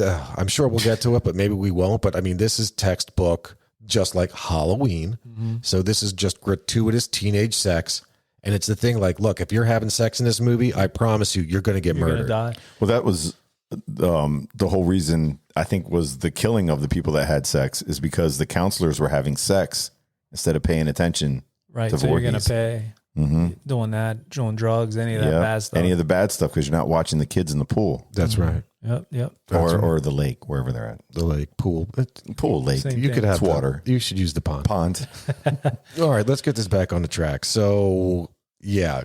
Speaker 2: I'm sure we'll get to it, but maybe we won't. But I mean, this is textbook, just like Halloween. So this is just gratuitous teenage sex. And it's the thing like, look, if you're having sex in this movie, I promise you, you're going to get murdered.
Speaker 1: Die.
Speaker 3: Well, that was the whole reason I think was the killing of the people that had sex is because the counselors were having sex instead of paying attention.
Speaker 1: Right.
Speaker 3: To
Speaker 1: So you're going
Speaker 3: Voorhees.
Speaker 1: to pay doing that, doing drugs, any of that bad stuff.
Speaker 3: Any of the bad stuff because you're not watching the kids in the pool.
Speaker 2: That's right.
Speaker 1: Yep.
Speaker 3: Or the lake, wherever they're at.
Speaker 2: The lake, pool.
Speaker 3: Pool, lake.
Speaker 1: Same
Speaker 2: You
Speaker 1: thing.
Speaker 2: could have
Speaker 3: It's water.
Speaker 2: You should use the pond.
Speaker 3: Pond.
Speaker 2: All right, let's get this back on the track. So, yeah,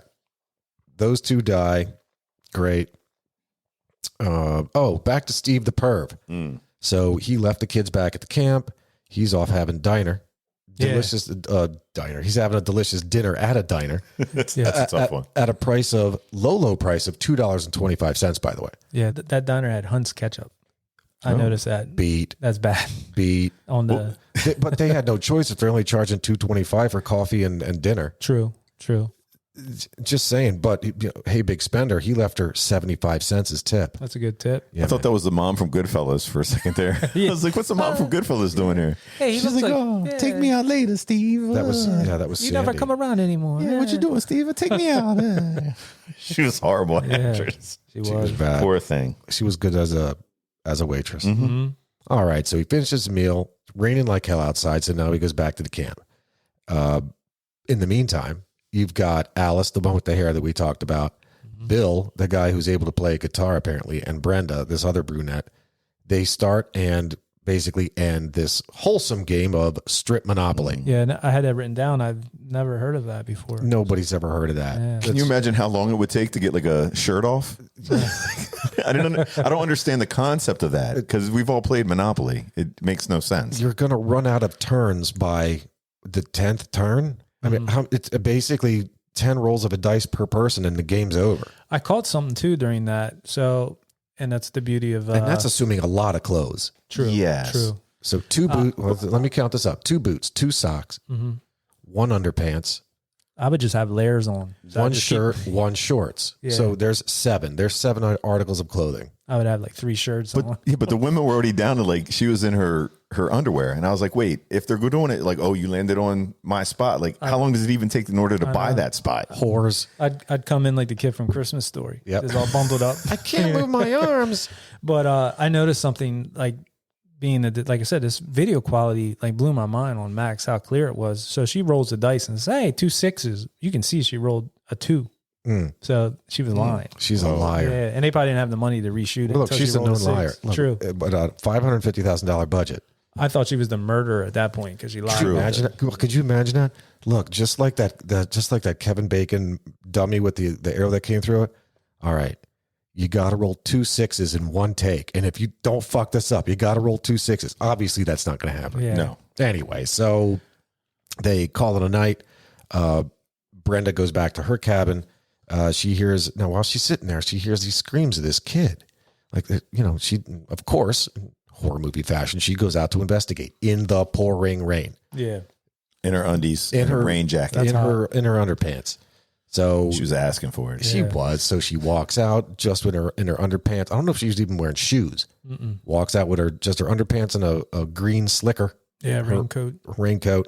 Speaker 2: those two die. Great. Back to Steve the Perv. So he left the kids back at the camp. He's off having delicious diner. He's having a delicious dinner at a diner.
Speaker 3: That's a tough one.
Speaker 2: At a price of low price of $2.25, by the way.
Speaker 1: Yeah, that diner had Hunt's ketchup. I noticed that.
Speaker 2: Beat.
Speaker 1: That's bad.
Speaker 2: Beat.
Speaker 1: On the
Speaker 2: But they had no choice if they're only charging $2.25 for coffee and dinner.
Speaker 1: True.
Speaker 2: Just saying, but hey, big spender, he left her 75 cents as tip.
Speaker 1: That's a good tip.
Speaker 2: Yeah,
Speaker 3: I thought that was the mom from Goodfellas for a second there. I was like, what's the mom from Goodfellas doing here?
Speaker 1: Hey,
Speaker 3: She's like, take me out later, Steve.
Speaker 2: that was
Speaker 1: You
Speaker 2: Sandy.
Speaker 1: never come around anymore.
Speaker 3: Yeah, what you doing, Steve? Take me out. She was horrible actress.
Speaker 1: She
Speaker 2: She was bad.
Speaker 3: Poor thing.
Speaker 2: She was good as a waitress.
Speaker 1: Mm-hmm.
Speaker 2: All right, so he finishes his meal. It's raining like hell outside, so now he goes back to the camp. In the meantime, you've got Alice, the one with the hair that we talked about, Bill, the guy who's able to play guitar apparently, and Brenda, this other brunette. They start and basically end this wholesome game of strip Monopoly.
Speaker 1: Yeah, I had that written down. I've never heard of that before.
Speaker 2: Nobody's ever heard of that.
Speaker 1: Yeah.
Speaker 3: Can you imagine how long it would take to get like a shirt off? I don't understand the concept of that because we've all played Monopoly. It makes no sense.
Speaker 2: You're going to run out of turns by the 10th turn. I mean, it's basically 10 rolls of a dice per person and the game's over.
Speaker 1: I caught something too during that. So, and that's the beauty of
Speaker 2: And that's assuming a lot of clothes.
Speaker 1: true.
Speaker 3: Yes.
Speaker 1: True.
Speaker 2: So 2 boots, let me count this up. 2 boots, 2 socks, 1 underpants,
Speaker 1: I would just have layers on. So
Speaker 2: 1
Speaker 1: I'd just keep-
Speaker 2: shirt, 1 shorts.
Speaker 1: Yeah.
Speaker 2: So there's 7. There's 7 articles of clothing.
Speaker 1: I would have like 3 shirts on.
Speaker 3: But the women were already down to like she was in her underwear, and I was like, wait, if they're doing it like, oh, you landed on my spot, like how long does it even take in order to buy that spot?
Speaker 2: Whores.
Speaker 1: I'd come in like the kid from Christmas Story.
Speaker 2: Yep.
Speaker 1: It's all bundled up.
Speaker 2: I can't move my arms.
Speaker 1: But I noticed something like being that, like I said, this video quality like blew my mind on Max, how clear it was. So she rolls the dice and says, hey, 2 6s. You can see she rolled a 2. So she was lying.
Speaker 2: She's a liar.
Speaker 1: Yeah, and they probably didn't have the money to reshoot it.
Speaker 2: Well, look,
Speaker 1: until
Speaker 2: she's
Speaker 1: she
Speaker 2: a
Speaker 1: rolled
Speaker 2: known liar.
Speaker 1: 6.
Speaker 2: Look,
Speaker 1: True.
Speaker 2: But a $550,000 budget.
Speaker 1: I thought she was the murderer at that point because she lied.
Speaker 3: True.
Speaker 1: about
Speaker 2: Imagine
Speaker 1: it.
Speaker 2: that. Could you imagine that? Look, just like that Kevin Bacon dummy with the arrow that came through it. All right. You got to roll 2 6s in one take. And if you don't fuck this up, you got to roll 2 6s. Obviously, that's not going to happen.
Speaker 1: Yeah.
Speaker 3: No.
Speaker 2: Anyway, so they call it a night. Brenda goes back to her cabin. She hears, now while she's sitting there, she hears these screams of this kid. Like, she, of course, horror movie fashion, she goes out to investigate in the pouring rain.
Speaker 1: Yeah.
Speaker 3: In her undies, in her rain jacket.
Speaker 2: In her underpants. So
Speaker 3: She was asking for it.
Speaker 2: she was. So she walks out just with in her underpants. I don't know if she was even wearing shoes. Walks out with her underpants and a green slicker.
Speaker 1: Yeah.
Speaker 2: Raincoat.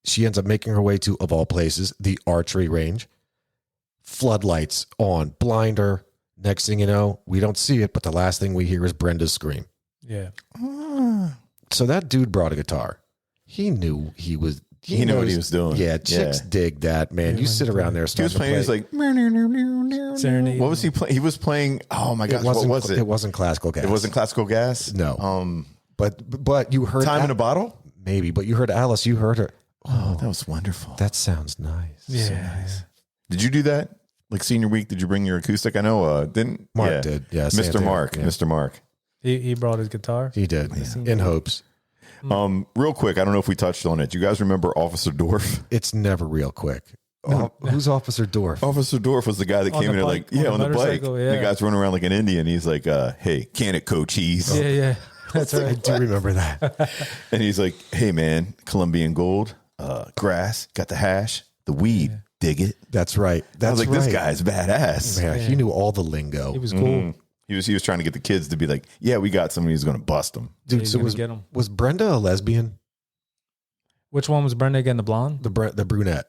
Speaker 2: She ends up making her way to, of all places, the archery range. Floodlights on, blind her. Next thing you know, we don't see it, but the last thing we hear is Brenda's scream.
Speaker 1: Yeah.
Speaker 2: So that dude brought a guitar. He knew he
Speaker 3: He knew what he was doing.
Speaker 2: Yeah, chicks dig that, man. You sit around there.
Speaker 3: He was playing. He was like,
Speaker 1: Serenade.
Speaker 3: what was he playing? He was playing. Oh my gosh, what was it?
Speaker 2: It wasn't classical gas.
Speaker 3: It wasn't classical gas.
Speaker 2: No. But you heard
Speaker 3: Time in a Bottle.
Speaker 2: maybe. But you heard Alice. You heard her.
Speaker 3: Oh, that was wonderful.
Speaker 2: That sounds nice.
Speaker 1: Yeah.
Speaker 3: So nice. Did you do that? Like senior week? Did you bring your acoustic? I know. Didn't
Speaker 2: Mark did. Yeah,
Speaker 3: Mr. Mark.
Speaker 2: Yeah.
Speaker 3: Mr. Mark.
Speaker 1: He brought his guitar.
Speaker 2: He did. In hopes.
Speaker 3: Real quick, I don't know if we touched on it. Do you guys remember Officer Dorf?
Speaker 2: It's never real quick. Oh, who's Officer Dorf?
Speaker 3: Officer Dorf was the guy that
Speaker 1: On
Speaker 3: came
Speaker 1: the
Speaker 3: in
Speaker 1: bike,
Speaker 3: like, on the bike.
Speaker 1: motorcycle, yeah.
Speaker 3: The guy's running around like an Indian. He's like, hey, can it, Coach Cheese?
Speaker 1: Yeah. That's
Speaker 2: I
Speaker 1: right.
Speaker 2: do remember that.
Speaker 3: And he's like, hey, man, Colombian gold, grass, got the hash, the weed, dig it.
Speaker 2: That's right.
Speaker 3: I was like, this guy's badass.
Speaker 2: Yeah, he knew all the lingo.
Speaker 1: He was cool.
Speaker 3: He was trying to get the kids to be like, yeah, we got somebody who's going to bust them.
Speaker 2: Dude,
Speaker 1: He's
Speaker 2: so
Speaker 1: gonna get him.
Speaker 2: was Brenda a lesbian?
Speaker 1: Which one was Brenda again? The blonde?
Speaker 2: The brunette.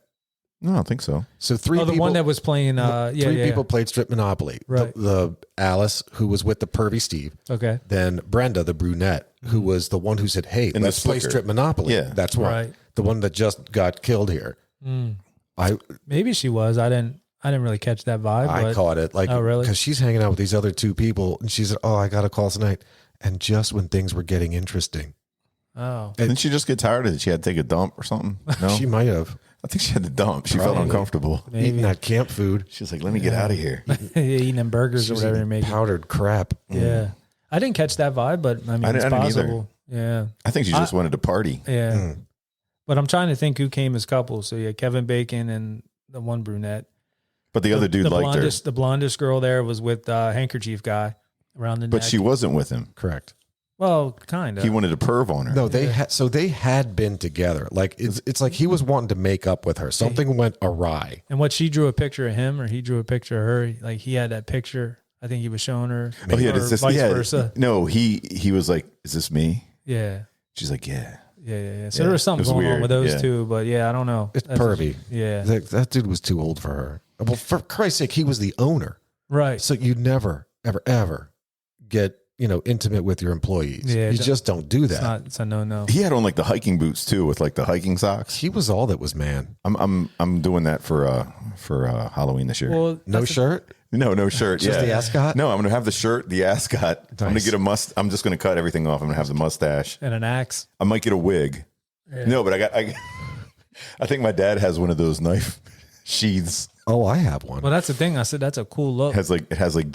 Speaker 3: No, I don't think so.
Speaker 2: So three
Speaker 1: Oh, the
Speaker 2: people,
Speaker 1: one that was playing.
Speaker 2: three people played Strip Monopoly.
Speaker 1: Right.
Speaker 2: The Alice, who was with the pervy Steve.
Speaker 1: Okay.
Speaker 2: Then Brenda, the brunette, who was the one who said, hey,
Speaker 3: the
Speaker 2: let's play
Speaker 3: slicker.
Speaker 2: Strip Monopoly.
Speaker 3: Yeah.
Speaker 2: That's right.
Speaker 1: Right.
Speaker 2: The one that just got killed here.
Speaker 1: Maybe she was. I didn't really catch that vibe.
Speaker 2: I
Speaker 1: but
Speaker 2: caught it. Like,
Speaker 1: Oh, really?
Speaker 2: because she's hanging out with these other two people. And she said, oh, I got a call tonight. And just when things were getting interesting,
Speaker 1: Oh.
Speaker 3: Didn't she just get tired of it? She had to take a dump or something? No,
Speaker 2: she might have
Speaker 3: I think she had to dump. She felt
Speaker 2: Probably.
Speaker 3: uncomfortable.
Speaker 2: eaten that camp food,
Speaker 3: She was like, let me get out of here.
Speaker 1: Eating them burgers or whatever you're making.
Speaker 2: powdered crap.
Speaker 1: Yeah. I didn't catch that vibe, but I mean,
Speaker 3: I
Speaker 1: it's
Speaker 3: didn't either.
Speaker 1: possible. Yeah.
Speaker 3: I think she just wanted to party.
Speaker 1: Yeah. But I'm trying to think who came as couples. So yeah, Kevin Bacon and the one brunette.
Speaker 3: But the other dude
Speaker 1: the
Speaker 3: liked her.
Speaker 1: blondest, The blondest girl there was with handkerchief guy around the
Speaker 3: But
Speaker 1: neck.
Speaker 3: she wasn't with him.
Speaker 2: Correct.
Speaker 1: Well, kind of.
Speaker 3: He wanted to perv on her.
Speaker 2: No, they had been together. Like it's like he was wanting to make up with her. Something went awry.
Speaker 1: And what, she drew a picture of him or he drew a picture of her? Like he had that picture. I think he was showing her.
Speaker 3: Oh, yeah,
Speaker 1: or
Speaker 3: does this,
Speaker 1: vice
Speaker 3: yeah.
Speaker 1: versa.
Speaker 3: No, he was like, is this me?
Speaker 1: Yeah.
Speaker 3: She's like, yeah.
Speaker 1: Yeah. So there was something
Speaker 3: it was
Speaker 1: going on
Speaker 3: weird.
Speaker 1: with those
Speaker 3: Yeah.
Speaker 1: two, but yeah, I don't know.
Speaker 2: It's pervy.
Speaker 1: Yeah.
Speaker 2: That dude was too old for her. Well, for Christ's sake, he was the owner.
Speaker 1: Right.
Speaker 2: So you never, ever get, intimate with your employees.
Speaker 1: Yeah,
Speaker 2: You just don't do that.
Speaker 1: It's a no.
Speaker 3: He had on like the hiking boots too, with like the hiking socks.
Speaker 2: He was all that was man.
Speaker 3: I'm doing that for Halloween this year.
Speaker 1: Well,
Speaker 2: No shirt?
Speaker 3: No shirt.
Speaker 2: Just
Speaker 3: yeah.
Speaker 2: the ascot?
Speaker 3: No, I'm gonna have the shirt, the ascot. I'm gonna
Speaker 2: Nice.
Speaker 3: get I'm just gonna cut everything off. I'm gonna have the mustache.
Speaker 1: and an axe.
Speaker 3: I might get a wig. No, but I think my dad has one of those knife sheaths.
Speaker 2: Oh, I have one.
Speaker 1: Well, that's the thing. I said that's a cool look.
Speaker 3: It has like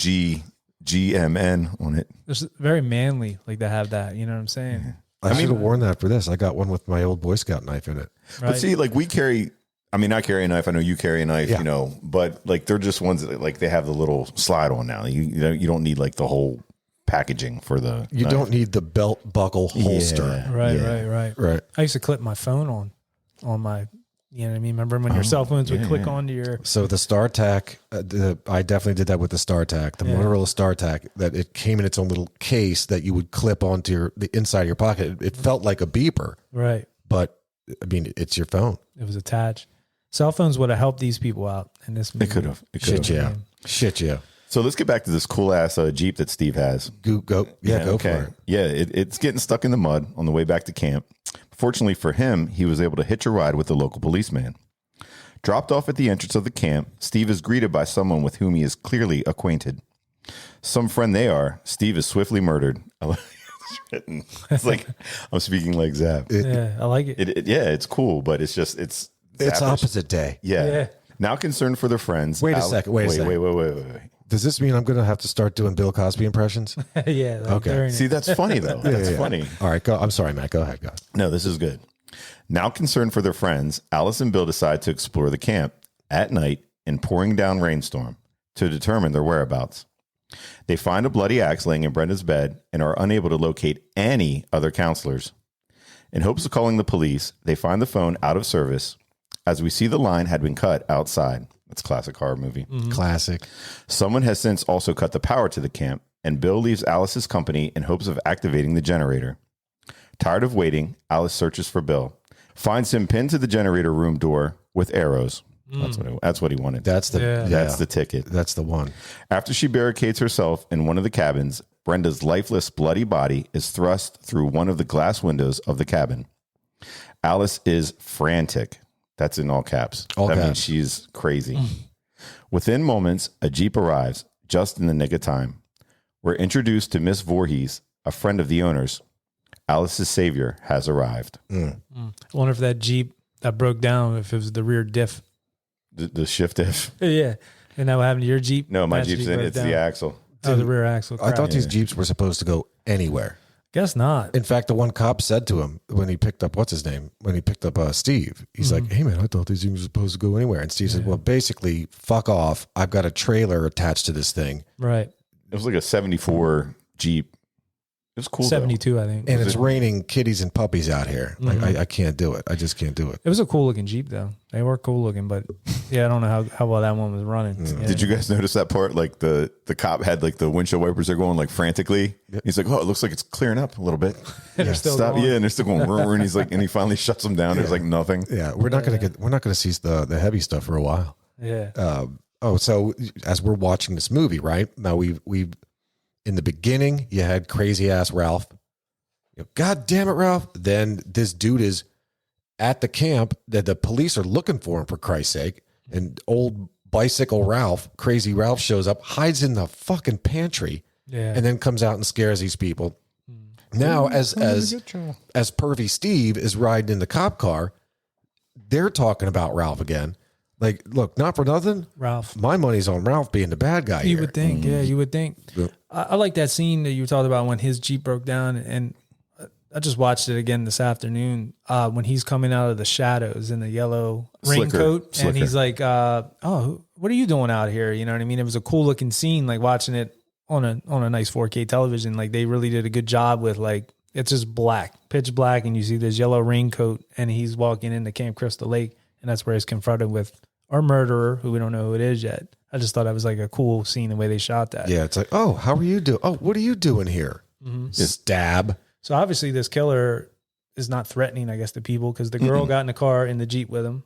Speaker 3: GMN on it.
Speaker 1: It's very manly, like to have that. You know what I'm saying?
Speaker 2: I should have worn that for this. I got one with my old Boy Scout knife in it.
Speaker 3: But
Speaker 1: Right?
Speaker 3: see, like I carry a knife. I know you carry a knife,
Speaker 2: Yeah.
Speaker 3: but like they're just ones that like they have the little slide on now. You don't need like the whole packaging for the
Speaker 2: You
Speaker 3: knife.
Speaker 2: don't need the belt buckle holster.
Speaker 1: Right.
Speaker 2: Right.
Speaker 1: I used to clip my phone on my. You know what I mean? Remember when your cell phones would click onto your?
Speaker 2: So the StarTAC, I definitely did that with the StarTAC, the Motorola StarTAC, that it came in its own little case that you would clip onto the inside of your pocket. It felt like a beeper,
Speaker 1: Right.
Speaker 2: but I mean, it's your phone.
Speaker 1: It was attached. Cell phones would have helped these people out in this.
Speaker 3: It could have.
Speaker 2: Shit, yeah. Shit, yeah.
Speaker 3: So let's get back to this cool ass Jeep that Steve has.
Speaker 2: Go for it.
Speaker 3: Yeah, it's getting stuck in the mud on the way back to camp. Fortunately for him, he was able to hitch a ride with the local policeman. Dropped off at the entrance of the camp, Steve is greeted by someone with whom he is clearly acquainted. Some friend they are, Steve is swiftly murdered. It's like I'm speaking like Zap.
Speaker 1: Yeah, I like it.
Speaker 3: It's cool, but it's just it's
Speaker 2: opposite day.
Speaker 3: Yeah. Now concerned for their friends.
Speaker 2: Wait a second.
Speaker 3: Wait.
Speaker 2: Does this mean I'm going to have to start doing Bill Cosby impressions?
Speaker 1: Yeah. Like
Speaker 2: Okay.
Speaker 1: during-
Speaker 3: See, that's funny though. That's funny.
Speaker 2: All right. Go. I'm sorry, Matt. Go ahead. Go.
Speaker 3: No, this is good. Now concerned for their friends, Alice and Bill decide to explore the camp at night in pouring down rainstorm to determine their whereabouts. They find a bloody axe laying in Brenda's bed and are unable to locate any other counselors. In hopes of calling the police, they find the phone out of service as we see the line had been cut outside. That's a classic horror movie.
Speaker 2: Classic.
Speaker 3: Someone has since also cut the power to the camp, and Bill leaves Alice's company in hopes of activating the generator. Tired of waiting, Alice searches for Bill, finds him pinned to the generator room door with arrows. That's what he wanted.
Speaker 2: That's the
Speaker 3: ticket.
Speaker 2: That's the one.
Speaker 3: After she barricades herself in one of the cabins, Brenda's lifeless, bloody body is thrust through one of the glass windows of the cabin. Alice is frantic. That's in all caps.
Speaker 2: All
Speaker 3: that
Speaker 2: caps.
Speaker 3: means she's crazy. Within moments, a Jeep arrives just in the nick of time. We're introduced to Miss Voorhees, a friend of the owner's. Alice's savior has arrived.
Speaker 1: I wonder if that Jeep that broke down, if it was the rear diff.
Speaker 3: The shift diff.
Speaker 1: Yeah. And that what happened to your Jeep?
Speaker 3: No, my
Speaker 1: That's
Speaker 3: Jeep's
Speaker 1: Jeep
Speaker 3: in.
Speaker 1: broke
Speaker 3: It's
Speaker 1: down.
Speaker 3: the axle.
Speaker 1: Oh, the rear axle.
Speaker 2: I
Speaker 1: Crap.
Speaker 2: thought these Jeeps were supposed to go anywhere.
Speaker 1: Guess not.
Speaker 2: In fact, the one cop said to him when he picked up, what's his name? When he picked up Steve, he's like, hey, man, I thought these things were supposed to go anywhere. And Steve said, well, basically, fuck off. I've got a trailer attached to this thing.
Speaker 1: Right.
Speaker 3: It was like a 74 Jeep. It was cool.
Speaker 1: 72, I think.
Speaker 2: And it's raining kitties and puppies out here. Like, I can't do it. I just can't do it.
Speaker 1: It was a cool looking Jeep though. They were cool looking, but yeah, I don't know how well that one was running. Yeah.
Speaker 3: Did you guys notice that part? Like the cop had like the windshield wipers are going like frantically. He's like, oh, it looks like it's clearing up a little bit.
Speaker 1: And they're still
Speaker 3: Stop.
Speaker 1: going.
Speaker 3: Yeah, and they're still going. And he's like, and he finally shuts them down. There's like nothing.
Speaker 2: Yeah, we're not gonna see the heavy stuff for a while.
Speaker 1: Yeah.
Speaker 2: So as we're watching this movie, right now, we've in the beginning, you had crazy ass Ralph. God damn it, Ralph! Then this dude is at the camp that the police are looking for him, for Christ's sake. And old bicycle Ralph, crazy Ralph, shows up, hides in the fucking pantry, and then comes out and scares these people. Now, as pervy Steve is riding in the cop car, they're talking about Ralph again. Like, look, not for nothing,
Speaker 1: Ralph.
Speaker 2: my money's on Ralph being the bad guy.
Speaker 1: You
Speaker 2: here.
Speaker 1: would think, yeah, you would think.
Speaker 2: Yeah.
Speaker 1: I like that scene that you were talking about when his Jeep broke down, and I just watched it again this afternoon when he's coming out of the shadows in the yellow raincoat, and he's like, "Oh, what are you doing out here?" You know what I mean? It was a cool looking scene, like watching it on a nice 4K television. Like they really did a good job with like it's just black, pitch black, and you see this yellow raincoat, and he's walking into Camp Crystal Lake, and that's where he's confronted with our murderer, who we don't know who it is yet. I just thought that was like a cool scene, the way they shot that.
Speaker 2: Yeah, it's like, oh, how are you doing? Oh, what are you doing here? Stab.
Speaker 1: So obviously this killer is not threatening, I guess, to people because the girl got in the car in the Jeep with him.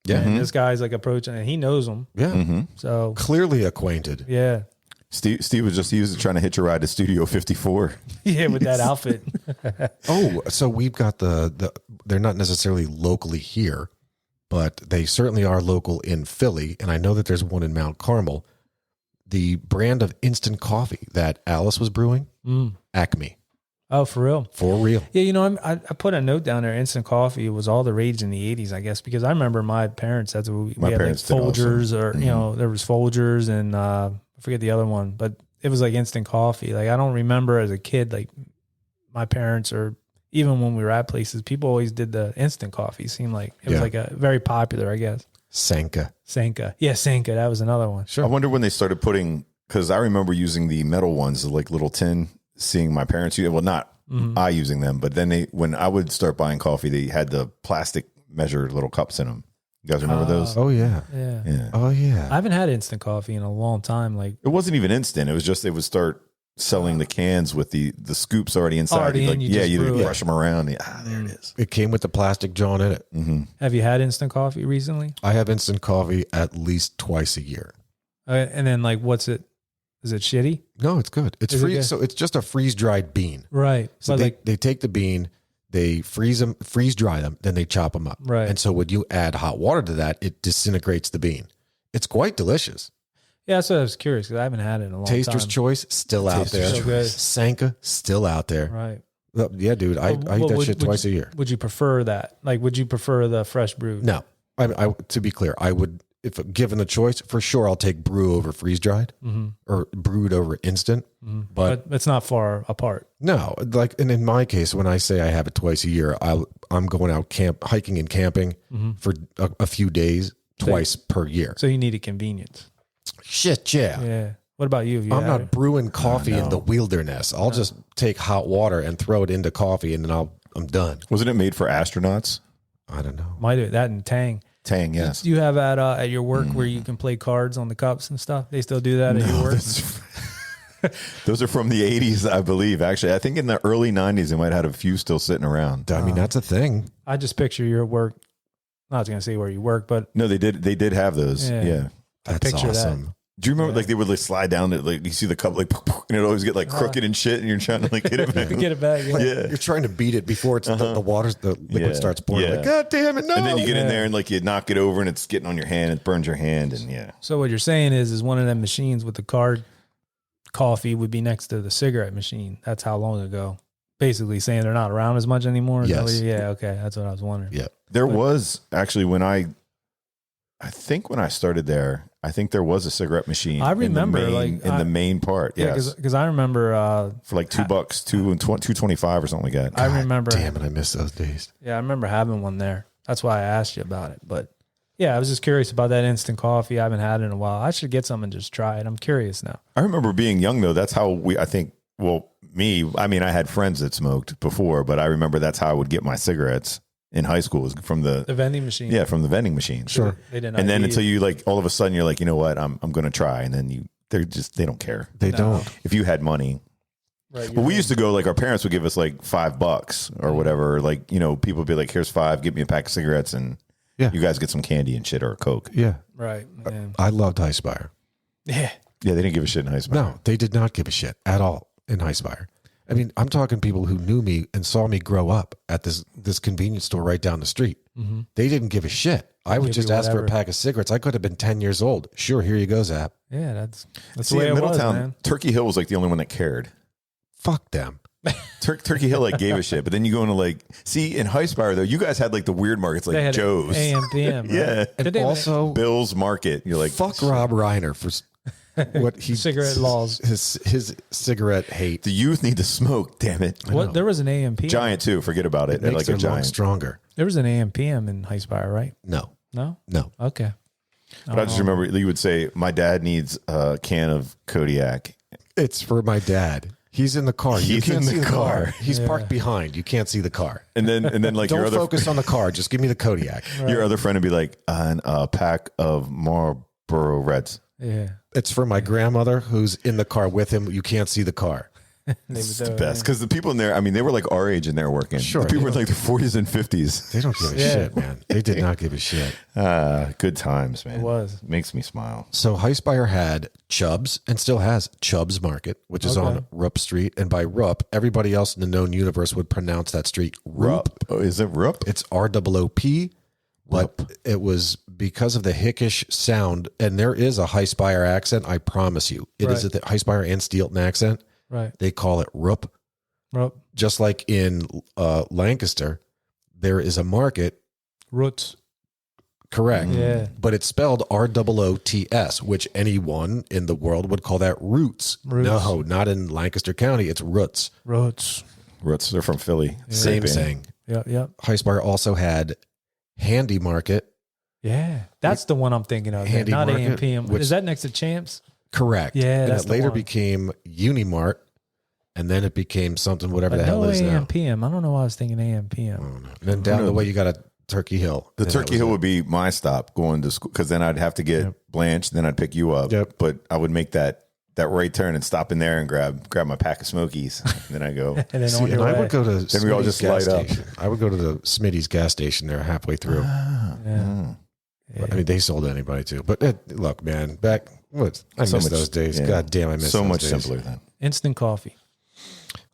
Speaker 2: Yeah.
Speaker 1: And this guy's like approaching and he knows him.
Speaker 2: Yeah.
Speaker 1: So
Speaker 2: Clearly acquainted.
Speaker 1: yeah.
Speaker 3: Steve was just trying to hitch a ride to Studio 54.
Speaker 1: Yeah, with that outfit.
Speaker 2: Oh, so we've got they're not necessarily locally here, but they certainly are local in Philly. And I know that there's one in Mount Carmel. The brand of instant coffee that Alice was brewing, Acme.
Speaker 1: Oh, for real?
Speaker 2: For real.
Speaker 1: Yeah, you know, I put a note down there. Instant coffee was all the rage in the 80s, I guess, because I remember my parents, that's what we had
Speaker 3: parents
Speaker 1: like
Speaker 3: did also.
Speaker 1: Folgers or, you know, there was Folgers and I forget the other one, but it was like instant coffee. Like I don't remember as a kid, like my parents or even when we were at places, people always did the instant coffee. It seemed like it was like a very popular, I guess.
Speaker 2: Sanka.
Speaker 1: Yeah, Sanka. That was another one.
Speaker 2: Sure.
Speaker 3: I wonder when they started putting, because I remember using the metal ones, like little tin, seeing my parents use. Well, not I using them, but then when I would start buying coffee, they had the plastic measured little cups in them. You guys remember those?
Speaker 2: Oh, yeah.
Speaker 1: Yeah.
Speaker 2: Oh, yeah.
Speaker 1: I haven't had instant coffee in a long time. Like
Speaker 3: It wasn't even instant. It was just they would start selling the cans with the scoops already inside.
Speaker 1: Already
Speaker 3: You'd
Speaker 1: in,
Speaker 3: like,
Speaker 1: you just
Speaker 3: you'd
Speaker 1: brew it.
Speaker 3: brush them around. There it is.
Speaker 2: It came with the plastic John in it.
Speaker 1: have you had instant coffee recently?
Speaker 2: I have instant coffee at least twice a year.
Speaker 1: And then like, what's it? Is it shitty?
Speaker 2: No, it's good. It's
Speaker 1: Is it
Speaker 2: free.
Speaker 1: good?
Speaker 2: So it's just a freeze dried bean.
Speaker 1: Right.
Speaker 2: So
Speaker 1: But
Speaker 2: they take the bean, they freeze dry them, then they chop them up.
Speaker 1: Right.
Speaker 2: And so when you add hot water to that, it disintegrates the bean. It's quite delicious.
Speaker 1: yeah, so I was curious because I haven't had it in a long
Speaker 2: Taster's
Speaker 1: time.
Speaker 2: Choice still out there.
Speaker 1: Taster's Choice.
Speaker 2: Sanka still out there.
Speaker 1: Right.
Speaker 2: Yeah, dude. I eat that shit twice a year.
Speaker 1: Would you prefer that? Like, would you prefer the fresh brew?
Speaker 2: No, I to be clear, I would, if given the choice, for sure, I'll take brew over freeze dried or brewed over instant. But
Speaker 1: it's not far apart.
Speaker 2: no, like, and in my case, when I say I have it twice a year, I'm going out hiking and camping for a few days, twice per year.
Speaker 1: So you need a convenience.
Speaker 2: Shit, yeah.
Speaker 1: Yeah. What about you? Have you
Speaker 2: I'm
Speaker 1: had
Speaker 2: not
Speaker 1: it?
Speaker 2: brewing coffee in the wilderness. I'll just take hot water and throw it into coffee, and then I'm done.
Speaker 3: Wasn't it made for astronauts?
Speaker 2: I don't know.
Speaker 1: Might do that and Tang.
Speaker 3: Tang, yes.
Speaker 1: Do you have at your work where you can play cards on the cups and stuff? They still do that at your work?
Speaker 3: Those are from the 80s, I believe. Actually, I think in the early 90s, they might have had a few still sitting around.
Speaker 2: I mean, that's a thing.
Speaker 1: I just picture your work. I'm not going to say where you work, but
Speaker 3: No, they did have those.
Speaker 1: Yeah.
Speaker 3: Yeah.
Speaker 2: That's
Speaker 1: picture that.
Speaker 2: awesome.
Speaker 3: Do you remember like they would like slide down it, like you see the cup like and it always get like crooked and shit, and you're trying to like get it back.
Speaker 1: Get it back. Yeah.
Speaker 2: Yeah. You're trying to beat it before it's the liquid starts pouring.
Speaker 3: Yeah.
Speaker 2: Like, God damn it, no.
Speaker 3: And then you get in there and like you knock it over and it's getting on your hand, it burns your hand, and yeah.
Speaker 1: So what you're saying is one of them machines with the card coffee would be next to the cigarette machine. That's how long ago. Basically saying they're not around as much anymore.
Speaker 2: Yes.
Speaker 1: Yeah. Okay. That's what I was wondering.
Speaker 2: Yeah.
Speaker 3: There was actually when I think when I started there, I think there was a cigarette machine.
Speaker 1: I remember
Speaker 3: in the main part.
Speaker 1: Yeah,
Speaker 3: Yes,
Speaker 1: because I remember
Speaker 3: for like $2, $2.25 or something like that.
Speaker 1: I remember.
Speaker 2: Damn it, I miss those days.
Speaker 1: Yeah, I remember having one there. That's why I asked you about it. But yeah, I was just curious about that instant coffee. I haven't had it in a while. I should get some and just try it. I'm curious now.
Speaker 3: I remember being young though. That's how I mean, I had friends that smoked before, but I remember that's how I would get my cigarettes in high school, was from the
Speaker 1: vending machine.
Speaker 3: Yeah, from the vending machine.
Speaker 2: Sure.
Speaker 1: They didn't.
Speaker 3: And then until you like all of a sudden you're like, you know what, I'm going to try, and then they don't care.
Speaker 2: They don't.
Speaker 3: If you had money.
Speaker 1: Right.
Speaker 3: Well, we used to go like our parents would give us like $5 or whatever. Like, people would be like, here's $5, give me a pack of cigarettes, and you guys get some candy and shit or a Coke.
Speaker 2: Yeah.
Speaker 1: Right. Yeah.
Speaker 2: I loved High Spire.
Speaker 1: Yeah.
Speaker 3: Yeah, they didn't give a shit in High Spire.
Speaker 2: No, they did not give a shit at all in High Spire. I mean, I'm talking people who knew me and saw me grow up at this convenience store right down the street.
Speaker 1: Mm-hmm.
Speaker 2: They didn't give a shit. I would just ask for a pack of cigarettes. I could have been 10 years old. Sure, here you go, Zap.
Speaker 1: Yeah, that's
Speaker 3: See,
Speaker 1: the way
Speaker 3: in
Speaker 1: it
Speaker 3: Middletown,
Speaker 1: was, man.
Speaker 3: Turkey Hill was like the only one that cared.
Speaker 2: Fuck them.
Speaker 3: Turkey Hill like gave a shit, but then you go into like, see, in High Spire though, you guys had like the weird markets
Speaker 1: They
Speaker 3: like
Speaker 1: had
Speaker 3: Joe's,
Speaker 1: AM, PM. Right?
Speaker 3: yeah,
Speaker 2: And also,
Speaker 3: Bill's Market. You're like,
Speaker 2: fuck Rob Reiner for what he
Speaker 1: Cigarette laws.
Speaker 2: his cigarette hate.
Speaker 3: the youth need to smoke. Damn it,
Speaker 1: What? There was an AM, PM.
Speaker 3: Giant too. Forget about it.
Speaker 2: It makes
Speaker 3: Like
Speaker 2: their
Speaker 3: a
Speaker 2: lungs
Speaker 3: giant.
Speaker 2: stronger.
Speaker 1: There was an AM, PM in High Spire, right?
Speaker 2: No,
Speaker 1: No.
Speaker 2: no.
Speaker 1: Okay.
Speaker 3: But I just remember you would say, my dad needs a can of Kodiak.
Speaker 2: It's for my dad. He's in the car. You
Speaker 3: He's
Speaker 2: can't
Speaker 3: in
Speaker 2: see
Speaker 3: the
Speaker 2: the car.
Speaker 3: car.
Speaker 2: He's parked behind. You can't see the car.
Speaker 3: And then like your
Speaker 2: Don't
Speaker 3: other
Speaker 2: focus on the car. Just give me the Kodiak.
Speaker 3: your other friend would be like, a pack of Marlboro Reds.
Speaker 1: Yeah.
Speaker 2: It's for my grandmother who's in the car with him. You can't see the car.
Speaker 3: It's the best because the people in there, I mean, they were like our age and they were working.
Speaker 2: Sure.
Speaker 3: The people were in like their 40s and 50s.
Speaker 2: They don't give a shit, man. They did not give a shit.
Speaker 3: Good times, man.
Speaker 1: It was.
Speaker 3: Makes me smile.
Speaker 2: So High Spire had Chubb's and still has Chubb's Market, which is on Rupp Street. And by Rupp, everybody else in the known universe would pronounce that street Rupp.
Speaker 3: Oh, is it Rupp?
Speaker 2: It's ROOP, but it was because of the hickish sound. And there is a High Spire accent, I promise you. It is a High Spire and Steelton accent.
Speaker 1: Right.
Speaker 2: They call it Rupp.
Speaker 1: Rupp.
Speaker 2: Just like in Lancaster, there is a market.
Speaker 1: Roots.
Speaker 2: Correct.
Speaker 1: Yeah.
Speaker 2: But it's spelled ROOTS, which anyone in the world would call that roots.
Speaker 1: Roots.
Speaker 2: No, not in Lancaster County. It's roots.
Speaker 1: Roots.
Speaker 3: Roots. They're from Philly.
Speaker 2: Same
Speaker 3: Great band.
Speaker 2: thing.
Speaker 1: Yep. Yep.
Speaker 2: High Spire also had Handy Market.
Speaker 1: Yeah. That's the one I'm thinking of.
Speaker 2: Handy
Speaker 1: Not
Speaker 2: Market,
Speaker 1: AM, PM.
Speaker 2: which-
Speaker 1: Is that next to Champs?
Speaker 2: Correct.
Speaker 1: Yeah,
Speaker 2: And
Speaker 1: that's
Speaker 2: it
Speaker 1: the
Speaker 2: later
Speaker 1: one.
Speaker 2: became Unimart, and then it became something, whatever the
Speaker 1: I
Speaker 2: hell
Speaker 1: know
Speaker 2: it is
Speaker 1: AM,
Speaker 2: now.
Speaker 1: PM. I don't know why I was thinking AM, PM.
Speaker 2: And then down the way, you got a Turkey Hill.
Speaker 3: The
Speaker 2: And that
Speaker 3: Turkey
Speaker 2: was
Speaker 3: Hill
Speaker 2: it.
Speaker 3: would be my stop going to school because then I'd have to get Blanche, then I'd pick you up.
Speaker 2: Yep.
Speaker 3: But I would make that right turn and stop in there and grab my pack of Smokies. And then I go.
Speaker 1: And then
Speaker 2: See,
Speaker 1: on your
Speaker 2: and I
Speaker 1: way.
Speaker 2: would go to
Speaker 3: Then we all
Speaker 2: Smitty's
Speaker 3: just
Speaker 2: gas
Speaker 3: light up.
Speaker 2: station. I would go to the Smitty's gas station there halfway through.
Speaker 1: Yeah.
Speaker 2: I mean, they sold to anybody too. But look, man, I miss
Speaker 3: much-
Speaker 2: those days.
Speaker 3: yeah.
Speaker 2: God damn, I miss
Speaker 3: So
Speaker 2: those
Speaker 3: much
Speaker 2: days.
Speaker 3: simpler then.
Speaker 1: Instant coffee.